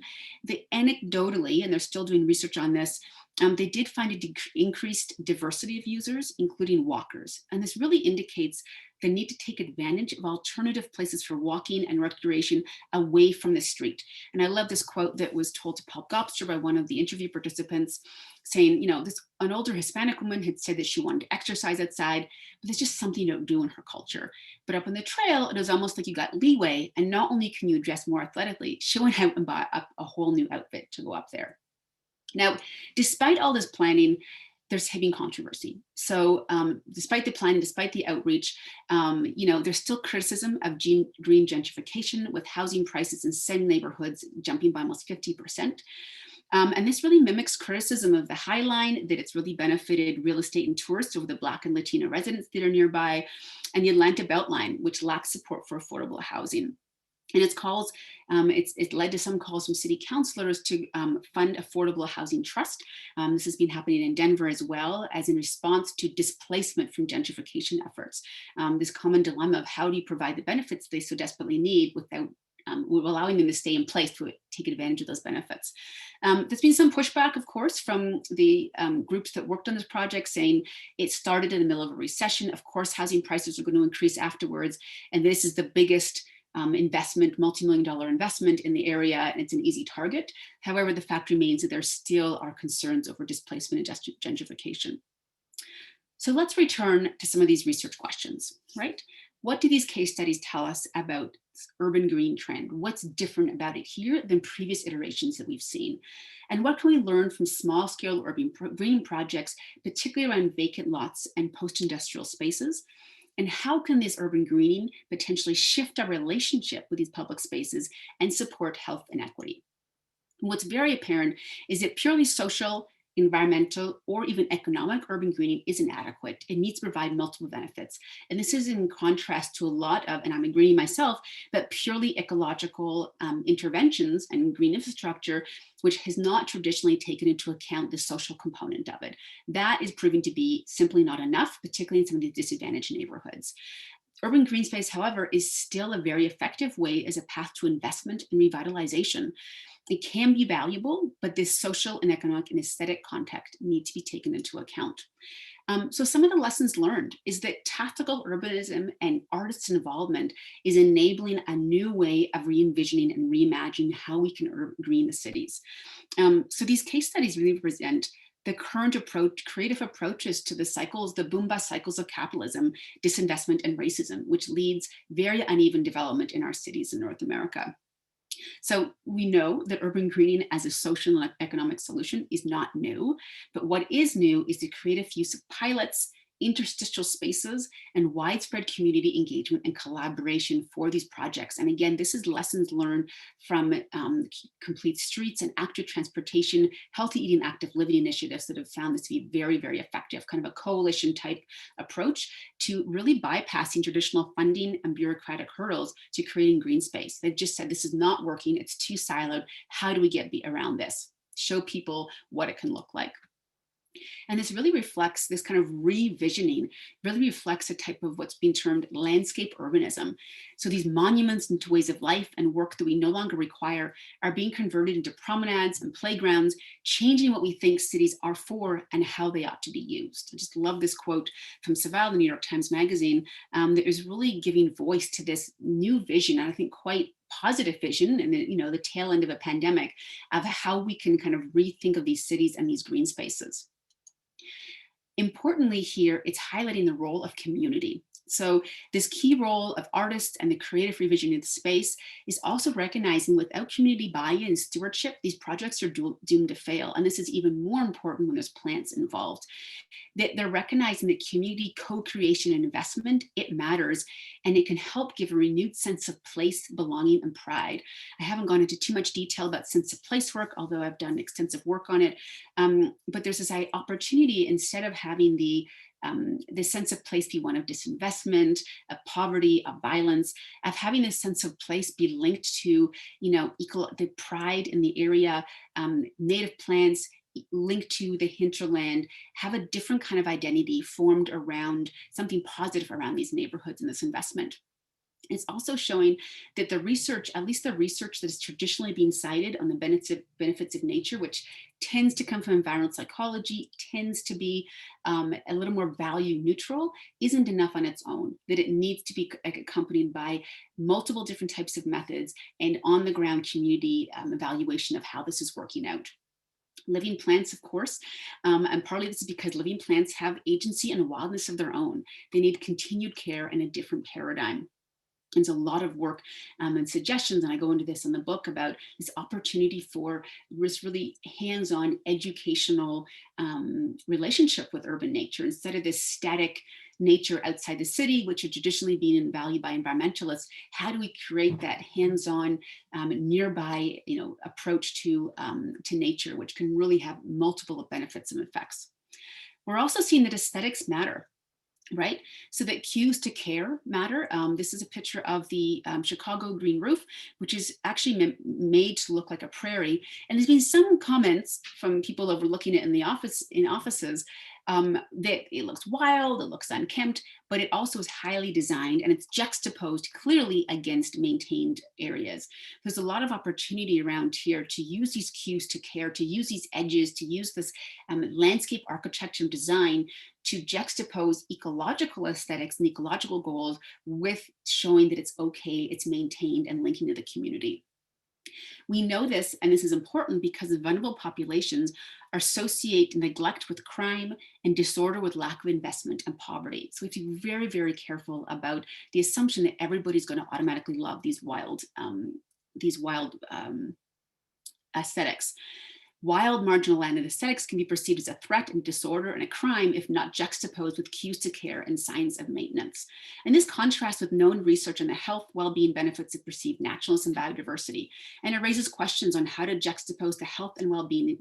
anecdotally, and they're still doing research on this, they did find an increased diversity of users, including walkers. And this really indicates the need to take advantage of alternative places for walking and recreation away from the street. And I love this quote that was told to Paul Gobster by one of the interview participants, saying, you know, an older Hispanic woman had said that she wanted to exercise outside, but there's just something you don't do in her culture. But up on the trail, it was almost like you got leeway, and not only can you dress more athletically, she went out and bought a whole new outfit to go up there. Now, despite all this planning, there's been controversy. So despite the planning, despite the outreach, you know, there's still criticism of green gentrification, with housing prices in some neighborhoods jumping by almost 50%. And this really mimics criticism of the High Line, that it's really benefited real estate and tourists over the Black and Latino residents that are nearby, and the Atlanta Beltline, which lacks support for affordable housing. And it's led to some calls from city councilors to fund affordable housing trust. This has been happening in Denver as well, as in response to displacement from gentrification efforts. This common dilemma of how do you provide the benefits they so desperately need without allowing them to stay in place to take advantage of those benefits. There's been some pushback, of course, from the groups that worked on this project, saying it started in the middle of a recession. Of course, housing prices are going to increase afterwards, and this is the biggest investment, multi-million-dollar investment in the area, and it's an easy target. However, the fact remains that there still are concerns over displacement and gentrification. So let's return to some of these research questions, right? What do these case studies tell us about urban green trend? What's different about it here than previous iterations that we've seen? And what can we learn from small-scale urban green projects, particularly around vacant lots and post-industrial spaces? And how can this urban greening potentially shift our relationship with these public spaces and support health and equity? And what's very apparent is that purely social, environmental, or even economic urban greening isn't adequate. It needs to provide multiple benefits. And this is in contrast to a lot of, and I'm agreeing myself, but purely ecological interventions and green infrastructure, which has not traditionally taken into account the social component of it. That is proving to be simply not enough, particularly in some of these disadvantaged neighborhoods. Urban green space, however, is still a very effective way as a path to investment and revitalization. It can be valuable, but this social and economic and aesthetic context need to be taken into account. So some of the lessons learned is that tactical urbanism and artists' involvement is enabling a new way of re-envisioning and reimagining how we can green the cities. So these case studies really present the current approach, creative approaches to the cycles, the boom-bust cycles of capitalism, disinvestment, and racism, which leads very uneven development in our cities in North America. So we know that urban greening as a social and economic solution is not new, but what is new is the creative use of pilots, interstitial spaces, and widespread community engagement and collaboration for these projects. And again, this is lessons learned from Complete Streets and active transportation, healthy eating, active living initiatives that have found this to be very, very effective, kind of a coalition type approach to really bypassing traditional funding and bureaucratic hurdles to creating green space. They've just said, this is not working, it's too siloed. How do we get around this? Show people what it can look like. And this really reflects, this kind of revisioning really reflects a type of what's being termed landscape urbanism. So these monuments into ways of life and work that we no longer require are being converted into promenades and playgrounds, changing what we think cities are for and how they ought to be used. I just love this quote from Savall, the New York Times Magazine, that is really giving voice to this new vision, and I think quite positive vision and the tail end of a pandemic of how we can kind of rethink of these cities and these green spaces. Importantly here, it's highlighting the role of community. So this key role of artists and the creative revision of the space is also recognizing without community buy-in and stewardship, these projects are doomed to fail. And this is even more important when there's plants involved. That they're recognizing that community co-creation and investment, it matters, and it can help give a renewed sense of place, belonging, and pride. I haven't gone into too much detail about sense of place work, although I've done extensive work on it. But there's this opportunity, instead of having the sense of place be one of disinvestment, of poverty, of violence, of having this sense of place be linked to, the pride in the area, native plants, linked to the hinterland, have a different kind of identity formed around something positive around these neighborhoods and this investment. It's also showing that the research, at least the research that is traditionally being cited on the benefits of nature, which tends to come from environmental psychology, tends to be a little more value neutral, isn't enough on its own, that it needs to be accompanied by multiple different types of methods and on the ground community evaluation of how this is working out. Living plants, of course, and partly this is because living plants have agency and a wildness of their own. They need continued care and a different paradigm. There's a lot of work and suggestions, and I go into this in the book, about this opportunity for this really hands-on educational relationship with urban nature, instead of this static nature outside the city, which are traditionally being valued by environmentalists. How do we create that hands-on, nearby, approach to nature, which can really have multiple benefits and effects? We're also seeing that aesthetics matter. Right? So that cues to care matter. This is a picture of the Chicago green roof, which is actually made to look like a prairie. And there's been some comments from people overlooking it in offices that it looks wild, it looks unkempt, but it also is highly designed and it's juxtaposed clearly against maintained areas. There's a lot of opportunity around here to use these cues to care, to use these edges, to use this landscape architecture design to juxtapose ecological aesthetics and ecological goals with showing that it's okay, it's maintained, and linking to the community. We know this, and this is important because vulnerable populations associate neglect with crime and disorder with lack of investment and poverty. So we have to be very, very careful about the assumption that everybody's going to automatically love these wild aesthetics. Wild marginal land and aesthetics can be perceived as a threat and disorder and a crime if not juxtaposed with cues to care and signs of maintenance. And this contrasts with known research on the health, well-being benefits of perceived naturalness and biodiversity. And it raises questions on how to juxtapose the health and well-being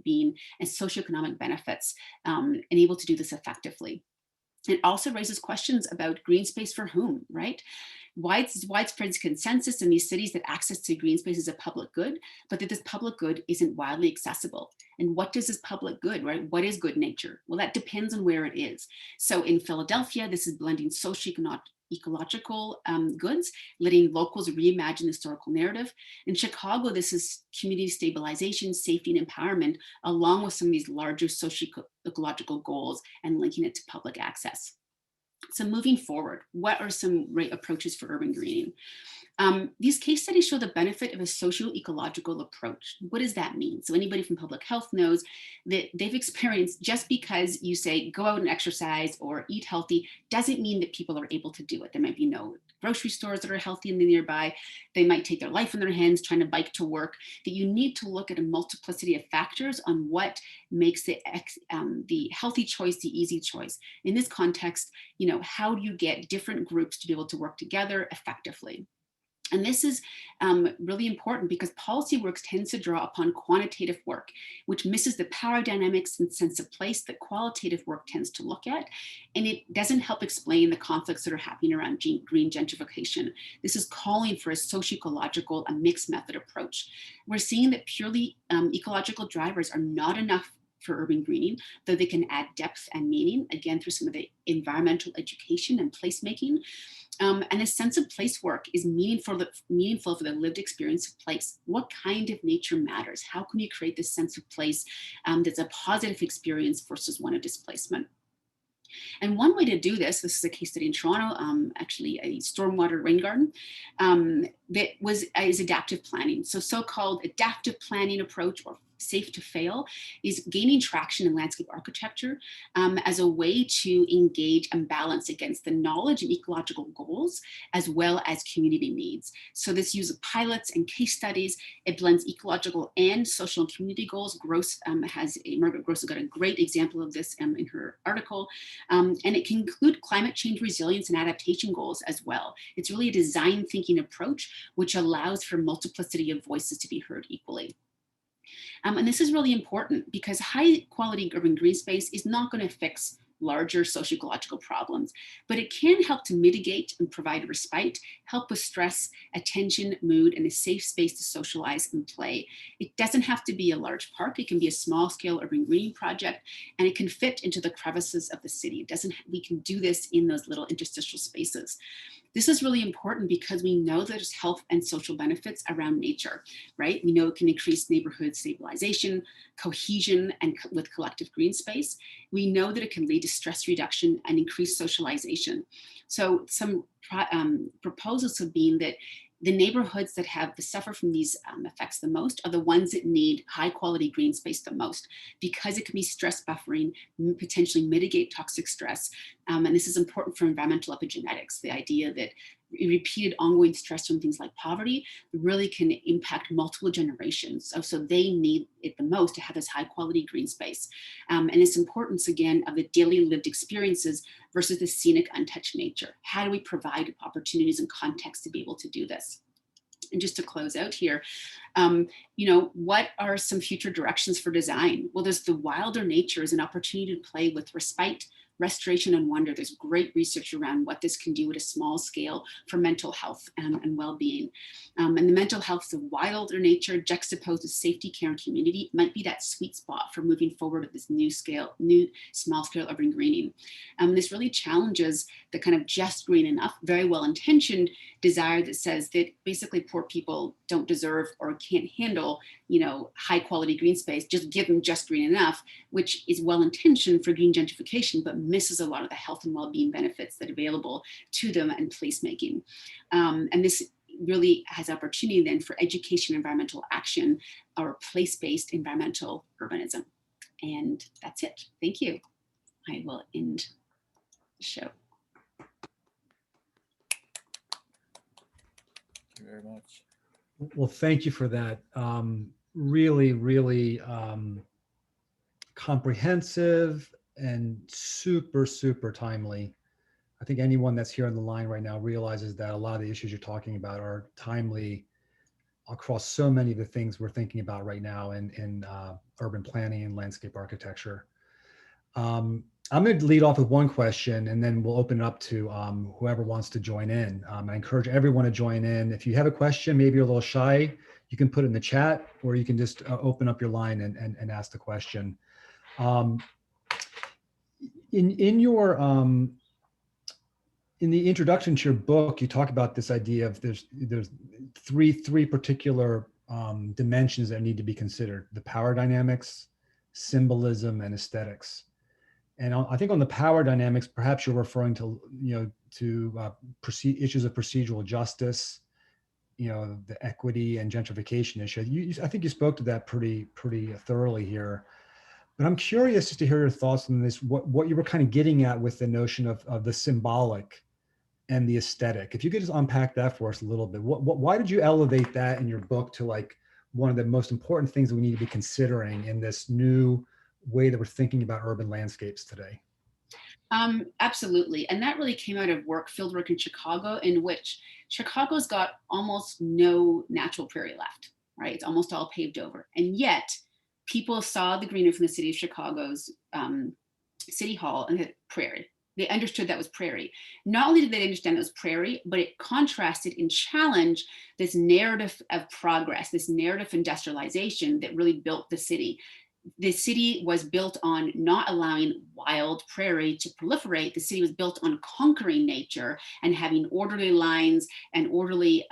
and socioeconomic benefits and able to do this effectively. It also raises questions about green space for whom, right? Widespread consensus in these cities that access to green space is a public good, but that this public good isn't widely accessible. And what does this public good, right? What is good nature? Well, that depends on where it is. So in Philadelphia, this is blending ecological goods, letting locals reimagine the historical narrative. In Chicago, this is community stabilization, safety, and empowerment, along with some of these larger socio-ecological goals and linking it to public access. So moving forward, what are some approaches for urban greening? These case studies show the benefit of a socio-ecological approach. What does that mean? So anybody from public health knows that they've experienced, just because you say go out and exercise or eat healthy doesn't mean that people are able to do it. There might be no grocery stores that are healthy in the nearby. They might take their life in their hands trying to bike to work. That you need to look at a multiplicity of factors on what makes the healthy choice the easy choice. In this context, how do you get different groups to be able to work together effectively? And this is really important because policy work tends to draw upon quantitative work, which misses the power dynamics and sense of place that qualitative work tends to look at. And it doesn't help explain the conflicts that are happening around green gentrification. This is calling for a socio-ecological, a mixed method approach. We're seeing that purely ecological drivers are not enough for urban greening, though they can add depth and meaning, again, through some of the environmental education and placemaking. And a sense of place work is meaningful for the lived experience of place. What kind of nature matters? How can you create this sense of place that's a positive experience versus one of displacement? And one way to do this is a case study in Toronto, actually a stormwater rain garden that is adaptive planning. So so-called adaptive planning approach, or safe to fail, is gaining traction in landscape architecture as a way to engage and balance against the knowledge and ecological goals, as well as community needs. So this uses pilots and case studies. It blends ecological and social and community goals. Margaret Gross has got a great example of this in her article. And it can include climate change resilience and adaptation goals as well. It's really a design thinking approach, which allows for multiplicity of voices to be heard equally. And this is really important because high quality urban green space is not going to fix larger socio-ecological problems, but it can help to mitigate and provide respite, help with stress, attention, mood, and a safe space to socialize and play. It doesn't have to be a large park. It can be a small scale urban greening project, and it can fit into the crevices of the city. We can do this in those little interstitial spaces. This is really important because we know there's health and social benefits around nature, right? We know it can increase neighborhood stabilization, cohesion, and with collective green space. We know that it can lead to stress reduction and increased socialization. So some proposals have been that the neighborhoods that suffer from these effects the most are the ones that need high quality green space the most, because it can be stress buffering, potentially mitigate toxic stress. And this is important for environmental epigenetics, the idea that repeated ongoing stress from things like poverty really can impact multiple generations. So they need it the most to have this high quality green space. And this importance again of the daily lived experiences versus the scenic untouched nature. How do we provide opportunities and context to be able to do this? And just to close out here, what are some future directions for design? Well, there's the wilder nature as an opportunity to play with respite, restoration, and wonder. There's great research around what this can do at a small scale for mental health and well-being. And the mental health of wilder nature juxtaposed with safety, care, and community might be that sweet spot for moving forward with this new small scale urban greening. This really challenges the kind of just green enough, very well-intentioned desire that says that basically poor people don't deserve or can't handle, high quality green space, just give them just green enough, which is well-intentioned for green gentrification, but misses a lot of the health and well-being benefits that are available to them and placemaking. And this really has opportunity then for education, environmental action, or place-based environmental urbanism. And that's it. Thank you. I will end the show. Thank you very much. Well, thank you for that. Really, really comprehensive and super, super timely. I think anyone that's here on the line right now realizes that a lot of the issues you're talking about are timely across so many of the things we're thinking about right now in urban planning and landscape architecture. I'm going to lead off with one question, and then we'll open it up to whoever wants to join in. I encourage everyone to join in. If you have a question, maybe you're a little shy, you can put it in the chat, or you can just open up your line and ask the question. In the introduction to your book, you talk about this idea of there's three particular dimensions that need to be considered: the power dynamics, symbolism, and aesthetics. And I think on the power dynamics, perhaps you're referring to issues of procedural justice, the equity and gentrification issue. I think you spoke to that pretty thoroughly here. But I'm curious just to hear your thoughts on this. What you were kind of getting at with the notion of the symbolic and the aesthetic. If you could just unpack that for us a little bit. Why did you elevate that in your book to like one of the most important things that we need to be considering in this new way that we're thinking about urban landscapes today? Absolutely. And that really came out of field work in Chicago, in which Chicago's got almost no natural prairie left, right? It's almost all paved over. And yet people saw the greenery from the city of Chicago's city hall and the prairie. They understood that was prairie. Not only did they understand that was prairie, but it contrasted and challenged this narrative of progress, this narrative of industrialization that really built the city. The city was built on not allowing wild prairie to proliferate. The city was built on conquering nature and having orderly lines and orderly,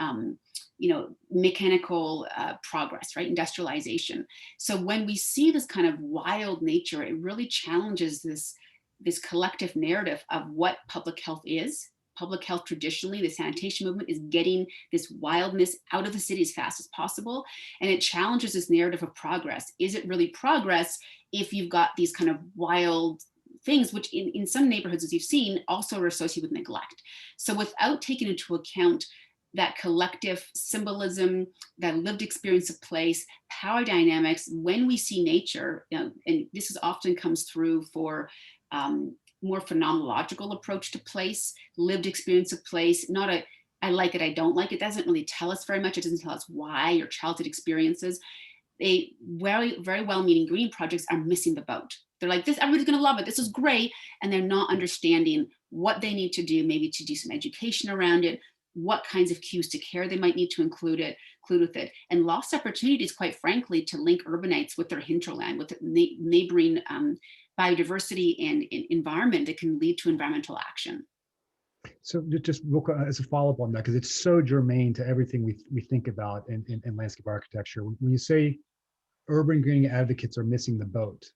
mechanical progress, right? Industrialization. So when we see this kind of wild nature, it really challenges this this collective narrative of what public health is. Public health, traditionally, the sanitation movement is getting this wildness out of the city as fast as possible. And it challenges this narrative of progress. Is it really progress if you've got these kind of wild things, which in some neighborhoods, as you've seen, also are associated with neglect. So without taking into account that collective symbolism, that lived experience of place, power dynamics, when we see nature, and this is often comes through for more phenomenological approach to place, lived experience of place, not a, I like it, I don't like it, doesn't really tell us very much. It doesn't tell us why your childhood experiences. They very, very well-meaning green projects are missing the boat. They're like, this, everybody's gonna love it, this is great. And they're not understanding what they need to do, maybe to do some education around it, what kinds of cues to care they might need to include with it. And lost opportunities, quite frankly, to link urbanites with their hinterland, with neighboring biodiversity and environment that can lead to environmental action. So just real quick, as a follow-up on that, because it's so germane to everything we think about in landscape architecture. When you say urban greening advocates are missing the boat,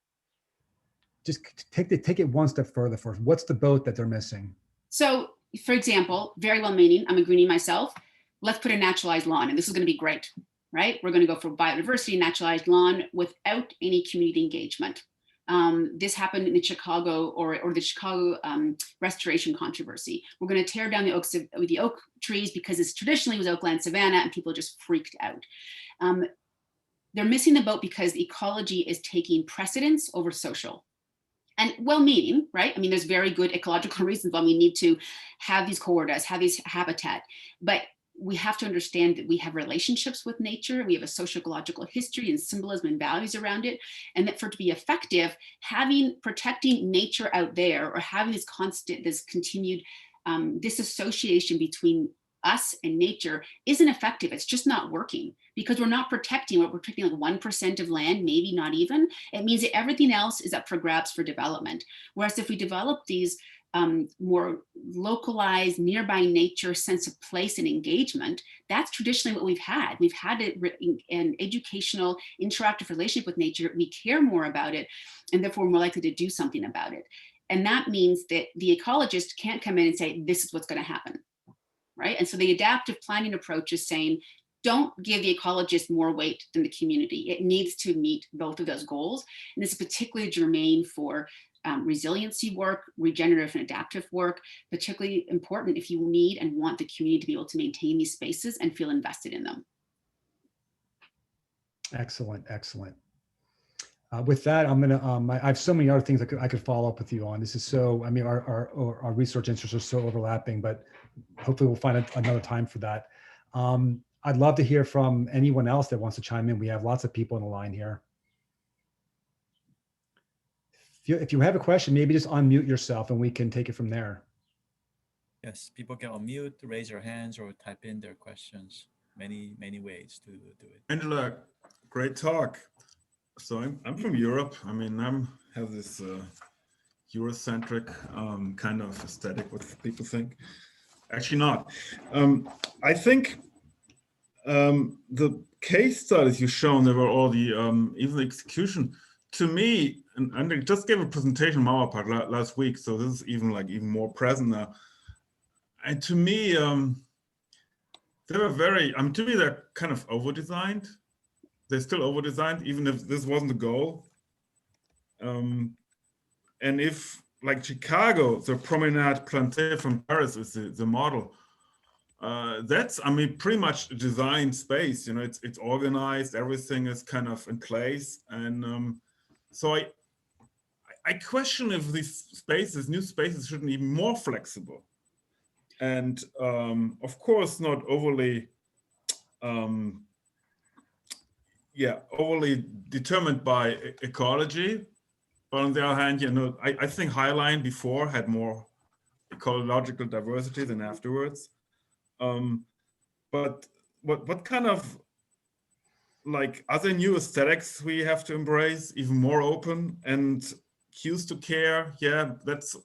just take it one step further first. What's the boat that they're missing? So, for example, very well-meaning, I'm a greenie myself, let's put a naturalized lawn, and this is gonna be great, right? We're gonna go for biodiversity, naturalized lawn without any community engagement. This happened in Chicago or the Chicago restoration controversy. We're going to tear down the oak trees because it's traditionally was oakland savanna and people just freaked out. They're missing the boat because ecology is taking precedence over social. And well-meaning, right? I mean, there's very good ecological reasons why we need to have these corridors, have these habitat, but we have to understand that we have relationships with nature. We have a socio-ecological history and symbolism and values around it. And that for it to be effective, protecting nature out there or having this continued disassociation between us and nature isn't effective. It's just not working because we're not protecting, we're protecting like 1% of land, maybe not even. It means that everything else is up for grabs for development. Whereas if we develop these more localized, nearby nature sense of place and engagement, that's traditionally what we've had. We've had an educational, interactive relationship with nature. We care more about it, and therefore we're more likely to do something about it. And that means that the ecologist can't come in and say, this is what's going to happen, right? And so the adaptive planning approach is saying, don't give the ecologist more weight than the community. It needs to meet both of those goals. And this is particularly germane for resiliency work, regenerative and adaptive work, particularly important if you need and want the community to be able to maintain these spaces and feel invested in them. Excellent, excellent. With that, I'm gonna, I have so many other things I could follow up with you on. This is so, I mean, our research interests are so overlapping, but hopefully we'll find another time for that. I'd love to hear from anyone else that wants to chime in. We have lots of people on the line here. If you have a question, maybe just unmute yourself and we can take it from there. Yes, people can unmute, raise their hands, or type in their questions. Many ways to do it. Angela, great talk. So I'm from Europe. I mean, have this Eurocentric kind of aesthetic, what people think. Actually not. I think the case studies you've shown, there were all the, even the execution, to me, and I just gave a presentation on our part last week, so this is even more present now. And to me, they were very, to me, they're kind of over-designed. They're still over-designed, even if this wasn't the goal. And if, like Chicago, the Promenade Plantée from Paris is the model, that's, I mean, pretty much a designed space. You know, it's organized, everything is kind of in place. And so I question if these spaces, new spaces, shouldn't be more flexible. And of course, not overly, overly determined by ecology. But on the other hand, you know, I think Highline before had more ecological diversity than afterwards. But what kind of like other new aesthetics we have to embrace, even more open and cues to care? Yeah, that's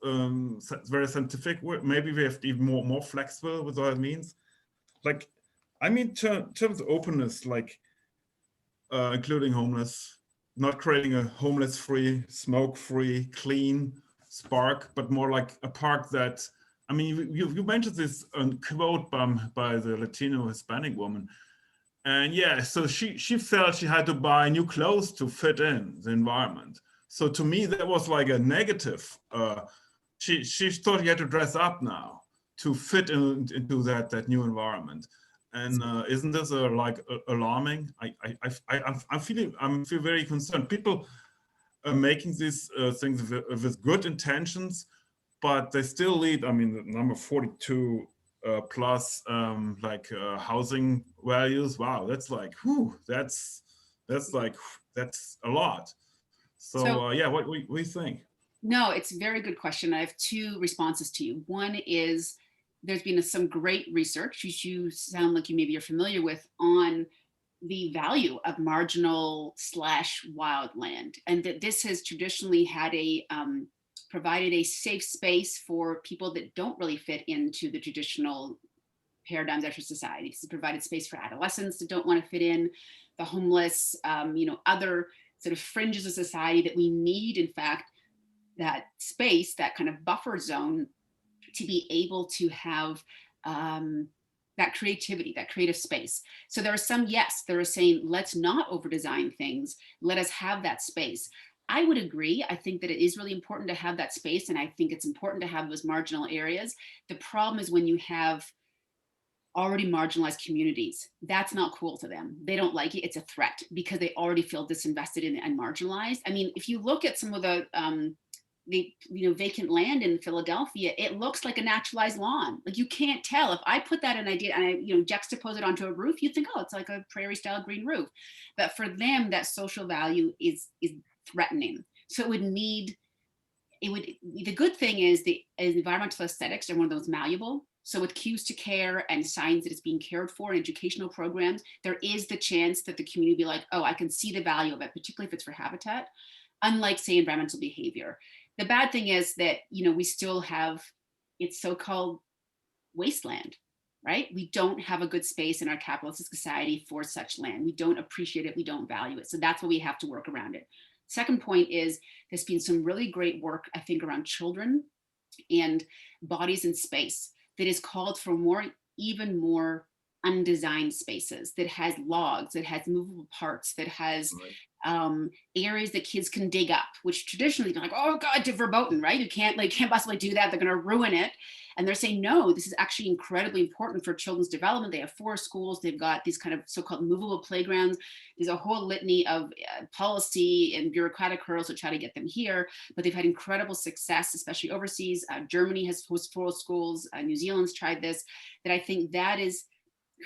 very scientific. Maybe we have to be more flexible with what it means. Like, I mean, in terms of openness, like including homeless, not creating a homeless-free, smoke-free, clean spark, but more like a park that, I mean, you mentioned this quote by the Latino Hispanic woman. And yeah, so she felt she had to buy new clothes to fit in the environment. So to me, that was like a negative. She thought she had to dress up now to fit into that new environment. And isn't this alarming? I'm feel very concerned. People are making these things with good intentions, but they still lead. I mean, the number 42 plus housing values. Wow, that's like, whew, that's a lot. So yeah, what we think? No, it's a very good question. I have two responses to you. One is there's been some great research, which you sound like maybe you're familiar with, on the value of marginal / wild land, and that this has traditionally had provided a safe space for people that don't really fit into the traditional paradigms of society. It's provided space for adolescents that don't want to fit in, the homeless, other sort of fringes of society that we need, in fact, that space, that kind of buffer zone, to be able to have that creativity, that creative space. So there are some, yes, that are saying, let's not over design things. Let us have that space. I would agree. I think that it is really important to have that space. And I think it's important to have those marginal areas. The problem is when you have already marginalized communities, that's not cool to them. They don't like it. It's a threat because they already feel disinvested in and marginalized. I mean, if you look at some of the vacant land in Philadelphia, it looks like a naturalized lawn. Like, you can't tell. If I put that in idea and I juxtapose it onto a roof, you think, oh, it's like a prairie style green roof. But for them, that social value is threatening. So the good thing is the environmental aesthetics are one of those malleable. So with cues to care and signs that it's being cared for in educational programs, there is the chance that the community will be like, oh, I can see the value of it, particularly if it's for habitat, unlike, say, environmental behavior. The bad thing is that, we still have its so-called wasteland, right? We don't have a good space in our capitalistic society for such land. We don't appreciate it. We don't value it. So that's what we have to work around it. Second point is there's been some really great work, I think, around children and bodies in space that is called for even more undesigned spaces, that has logs, that has movable parts, that has areas that kids can dig up, which traditionally they're like, oh God, verboten, right? You can't possibly do that. They're going to ruin it. And they're saying, no, this is actually incredibly important for children's development. They have forest schools. They've got these kind of so-called movable playgrounds. There's a whole litany of policy and bureaucratic hurdles to try to get them here, but they've had incredible success, especially overseas. Germany has forest schools. New Zealand's tried this. That I think that is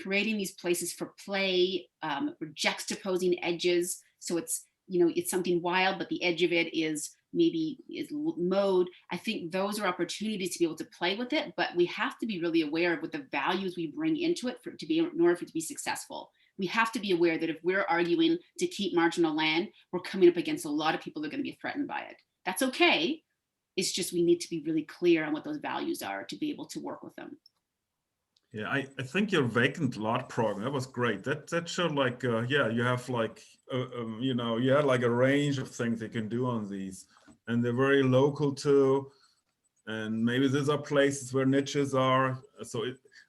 creating these places for play, juxtaposing edges. So it's, it's something wild, but the edge of it is mowed. I think those are opportunities to be able to play with it, but we have to be really aware of what the values we bring into it in order for it to be successful. We have to be aware that if we're arguing to keep marginal land, we're coming up against a lot of people that are going to be threatened by it. That's okay. It's just we need to be really clear on what those values are to be able to work with them. Yeah, I think your vacant lot program, that was great. That showed like, yeah, you have like, you had like a range of things you can do on these, and they're very local too. And maybe these are places where niches are. So,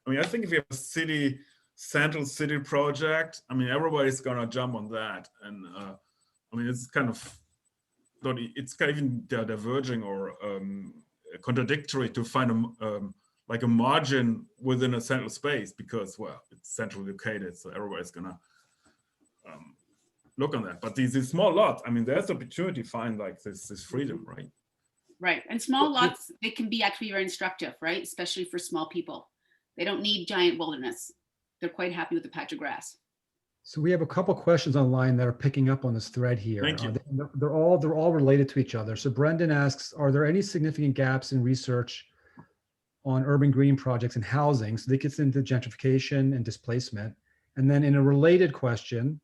I think if you have a central city project, everybody's gonna jump on that. And it's kind of, it's kind of even diverging or contradictory to find like a margin within a central space because, well, it's centrally located, so everybody's gonna look on that. But these small lots, there's opportunity to find like this freedom, right? Right, and small lots, they can be actually very instructive, right? Especially for small people. They don't need giant wilderness. They're quite happy with the patch of grass. So we have a couple questions online that are picking up on this thread here. Thank you. They're all related to each other. So Brendan asks, are there any significant gaps in research on urban green projects and housing? So that gets into gentrification and displacement. And then in a related question,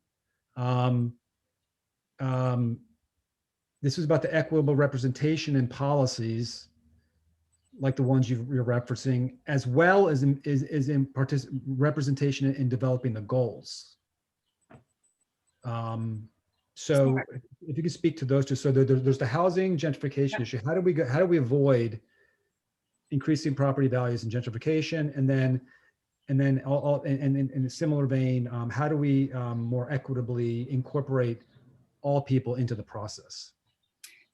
this is about the equitable representation in policies like the ones you're referencing, as well as in representation in developing the goals. So Sure. if you could speak to those two. So there's the housing gentrification issue. How do we avoid increasing property values and gentrification? And then in a similar vein, how do we more equitably incorporate all people into the process?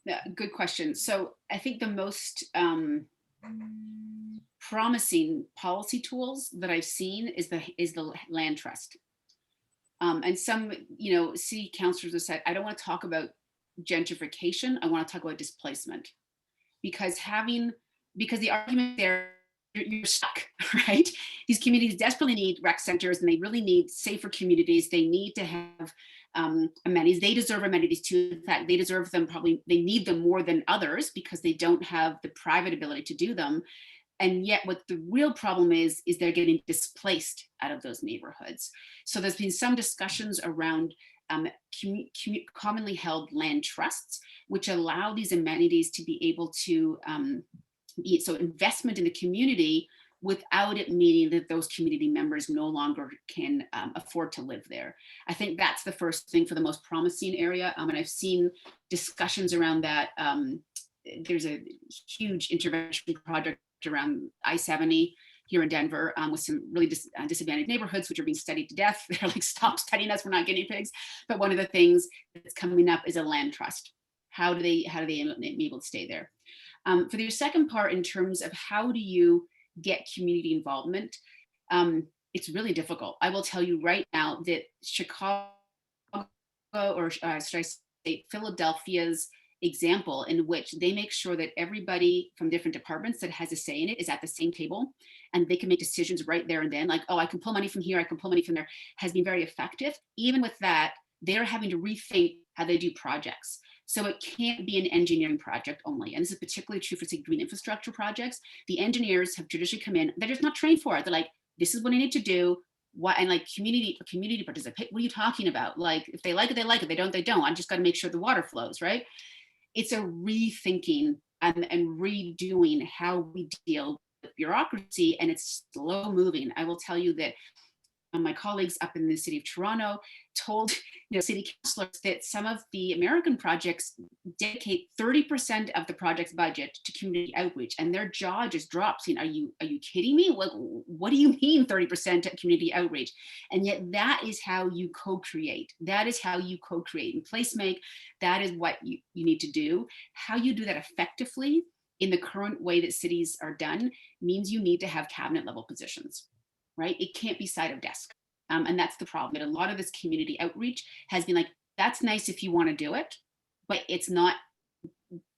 Yeah, good question. So I think the most promising policy tools that I've seen is the land trust. And some, city councilors have said, I don't want to talk about gentrification. I want to talk about displacement, because the argument there, you're stuck, right? These communities desperately need rec centers, and they really need safer communities. They need to have amenities. They deserve amenities too. In fact, they deserve them, probably they need them more than others because they don't have the private ability to do them. And yet what the real problem is they're getting displaced out of those neighborhoods. So there's been some discussions around commonly held land trusts, which allow these amenities to be able to, so investment in the community without it meaning that those community members no longer can afford to live there. I think that's the first thing for the most promising area. And I've seen discussions around that. There's a huge intervention project around I-70 here in Denver with some really disadvantaged neighborhoods, which are being studied to death. They're like, stop studying us, we're not guinea pigs. But one of the things that's coming up is a land trust. How do they be able to stay there? For the second part, in terms of how do you get community involvement, it's really difficult. I will tell you right now that Chicago, or should I say Philadelphia's example, in which they make sure that everybody from different departments that has a say in it is at the same table, and they can make decisions right there and then, like, oh, I can pull money from here, I can pull money from there, has been very effective. Even with that, they're having to rethink how they do projects. So it can't be an engineering project only. And this is particularly true for, say, green infrastructure projects. The engineers have traditionally come in, they're just not trained for it. They're like, this is what I need to do. What, and like community participate, what are you talking about? Like, if they like it, they like it. They don't, they don't. I just got to make sure the water flows, right? It's a rethinking and redoing how we deal with bureaucracy, and it's slow moving. I will tell you that my colleagues up in the city of Toronto told city councilors that some of the American projects dedicate 30% of the project's budget to community outreach, and their jaw just drops, saying, are you kidding me? What do you mean 30% to community outreach? And yet that is how you co-create. That is how you co-create and placemake. That is what you need to do. How you do that effectively in the current way that cities are done means you need to have cabinet level positions. Right? It can't be side of desk. And that's the problem. That a lot of this community outreach has been like, that's nice if you want to do it, but it's not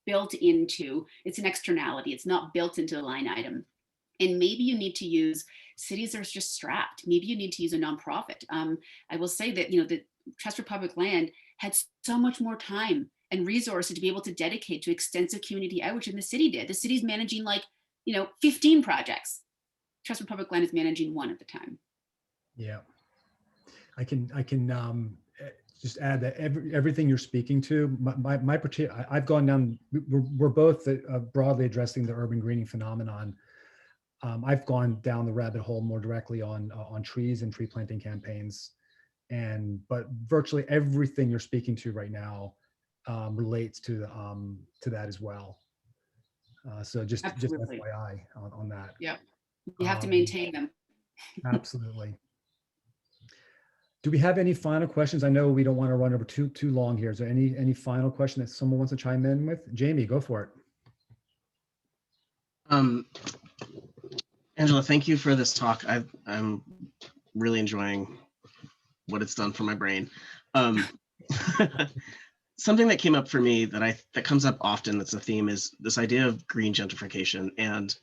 built into, it's an externality. It's not built into the line item. And maybe you need to use, cities are just strapped. Maybe you need to use a nonprofit. I will say that, the Trust for Public Land had so much more time and resources to be able to dedicate to extensive community outreach than the city did. The city's managing 15 projects. Trust for Public Land is managing one at the time. Yeah, I can just add that everything you're speaking to, my particular, I've gone down. We're both broadly addressing the urban greening phenomenon. I've gone down the rabbit hole more directly on trees and tree planting campaigns, but virtually everything you're speaking to right now relates to that as well. So just FYI on that. Yeah. You have to maintain them. Absolutely. Do we have any final questions? I know we don't want to run over too long here. Is there any final question that someone wants to chime in with? Jamie, go for it. Angela, thank you for this talk. I'm really enjoying what it's done for my brain. Something that came up for me that comes up often, that's a theme, is this idea of green gentrification and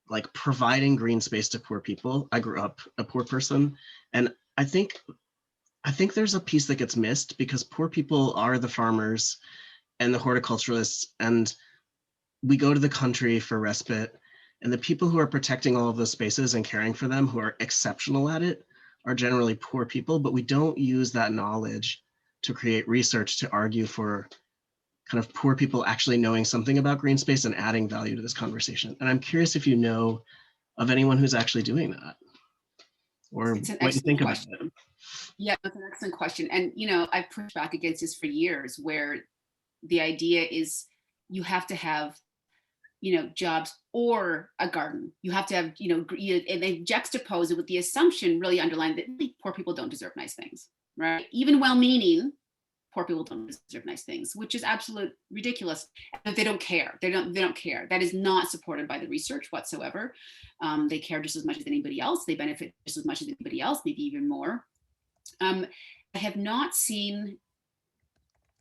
like providing green space to poor people. I grew up a poor person, and I think there's a piece that gets missed, because poor people are the farmers and the horticulturalists, and we go to the country for respite, and the people who are protecting all of those spaces and caring for them, who are exceptional at it, are generally poor people, but we don't use that knowledge to create research to argue for kind of poor people actually knowing something about green space and adding value to this conversation. And I'm curious if you know of anyone who's actually doing that. or It's an what you excellent think about question. it? Yeah, that's an excellent question. And, I've pushed back against this for years, where the idea is you have to have, jobs or a garden. You have to have, and they juxtapose it with the assumption really underlined that poor people don't deserve nice things, right? Even well-meaning poor people don't deserve nice things, which is absolute ridiculous. But they don't care. They don't care. That is not supported by the research whatsoever. They care just as much as anybody else. They benefit just as much as anybody else, maybe even more. I have not seen,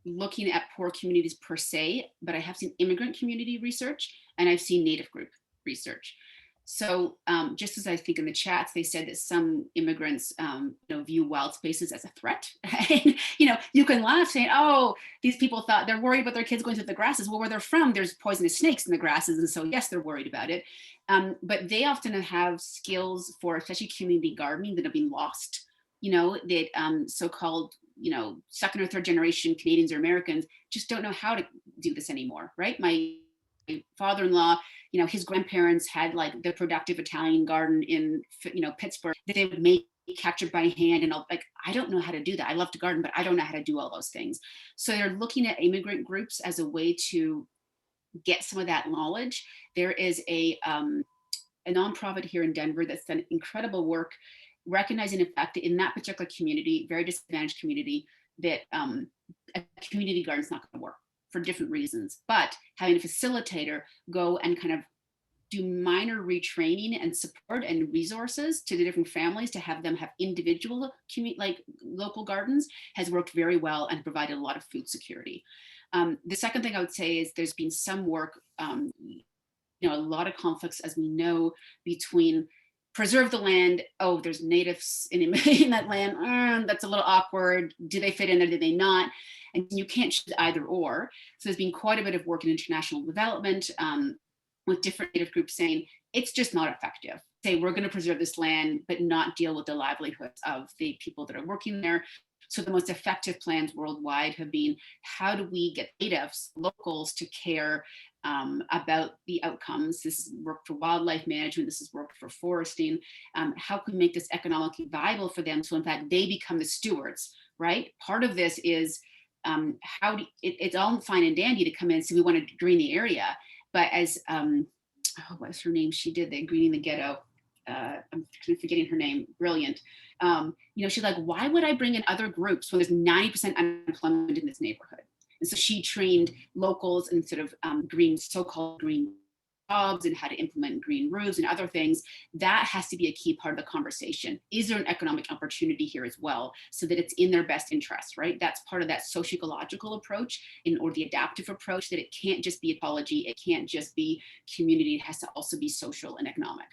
looking at poor communities per se, but I have seen immigrant community research, and I've seen Native group research. So just as I think in the chats, they said that some immigrants view wild spaces as a threat. And, you can laugh saying, oh, these people thought they're worried about their kids going through the grasses. Well, where they're from, there's poisonous snakes in the grasses. And so, yes, they're worried about it. But they often have skills for especially community gardening that have been lost, that so-called, second or third generation Canadians or Americans just don't know how to do this anymore, right? My father-in-law, his grandparents had like the productive Italian garden in, Pittsburgh that they would make captured by hand, and I don't know how to do that. I love to garden, but I don't know how to do all those things. So they're looking at immigrant groups as a way to get some of that knowledge. There is a nonprofit here in Denver that's done incredible work recognizing the fact that in that particular community, very disadvantaged community, that a community garden is not going to work for different reasons, but having a facilitator go and kind of do minor retraining and support and resources to the different families to have them have individual local gardens has worked very well and provided a lot of food security. The second thing I would say is there's been some work, a lot of conflicts, as we know, between preserve the land. Oh, there's natives in that land. That's a little awkward. Do they fit in there? Do they not? And you can't choose either or. So there's been quite a bit of work in international development with different native groups saying it's just not effective. Say we're going to preserve this land, but not deal with the livelihoods of the people that are working there. So the most effective plans worldwide have been, how do we get natives, locals, to care about the outcomes? This is work for wildlife management. This is work for foresting. How can we make this economically viable for them? So in fact, they become the stewards, right? Part of this is it's all fine and dandy to come in and say we want to green the area. But as, what's her name? She did the greening the ghetto. I'm forgetting her name. Brilliant. She's like, why would I bring in other groups when there's 90% unemployment in this neighborhood? And so she trained locals in sort of so-called green jobs and how to implement green roofs and other things. That has to be a key part of the conversation. Is there an economic opportunity here as well, so that it's in their best interest, right? That's part of that socio-ecological approach or the adaptive approach, that it can't just be ecology, it can't just be community, it has to also be social and economic.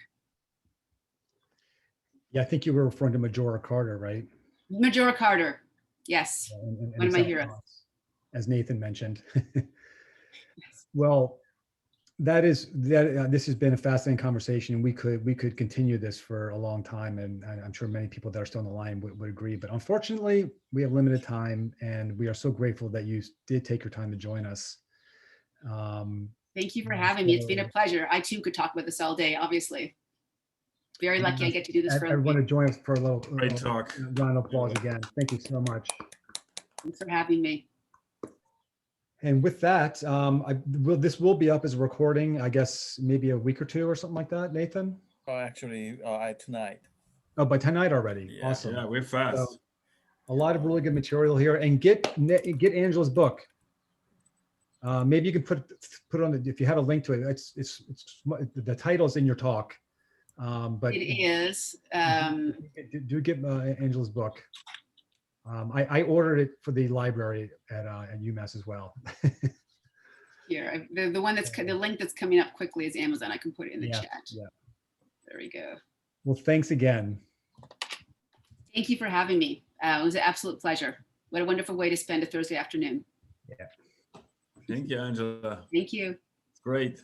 Yeah, I think you were referring to Majora Carter, right? Majora Carter, yes, and one of my heroes. As Nathan mentioned. Well, this has been a fascinating conversation, and we could continue this for a long time, and I'm sure many people that are still on the line would agree. But unfortunately, we have limited time, and we are so grateful that you did take your time to join us. Thank you for having me. It's been a pleasure. I too could talk about this all day, obviously. Very lucky I get to do this for a everyone to join us for a little great talk. Round of applause again. Thank you so much. Thanks for having me. And with that, this will be up as a recording, I guess, maybe a week or two or something like that, Nathan? Actually, tonight. Oh, by tonight already. Yeah. Awesome. Yeah, we're fast. So, a lot of really good material here, and get Angela's book. Maybe you can put on if you have a link to it. It's the title's in your talk. But it is. Do get Angela's book. I ordered it for the library at UMass as well. Here, the one the link that's coming up quickly is Amazon. I can put it in the chat. Yeah. There we go. Well, thanks again. Thank you for having me. It was an absolute pleasure. What a wonderful way to spend a Thursday afternoon. Yeah. Thank you, Angela. Thank you. It's great.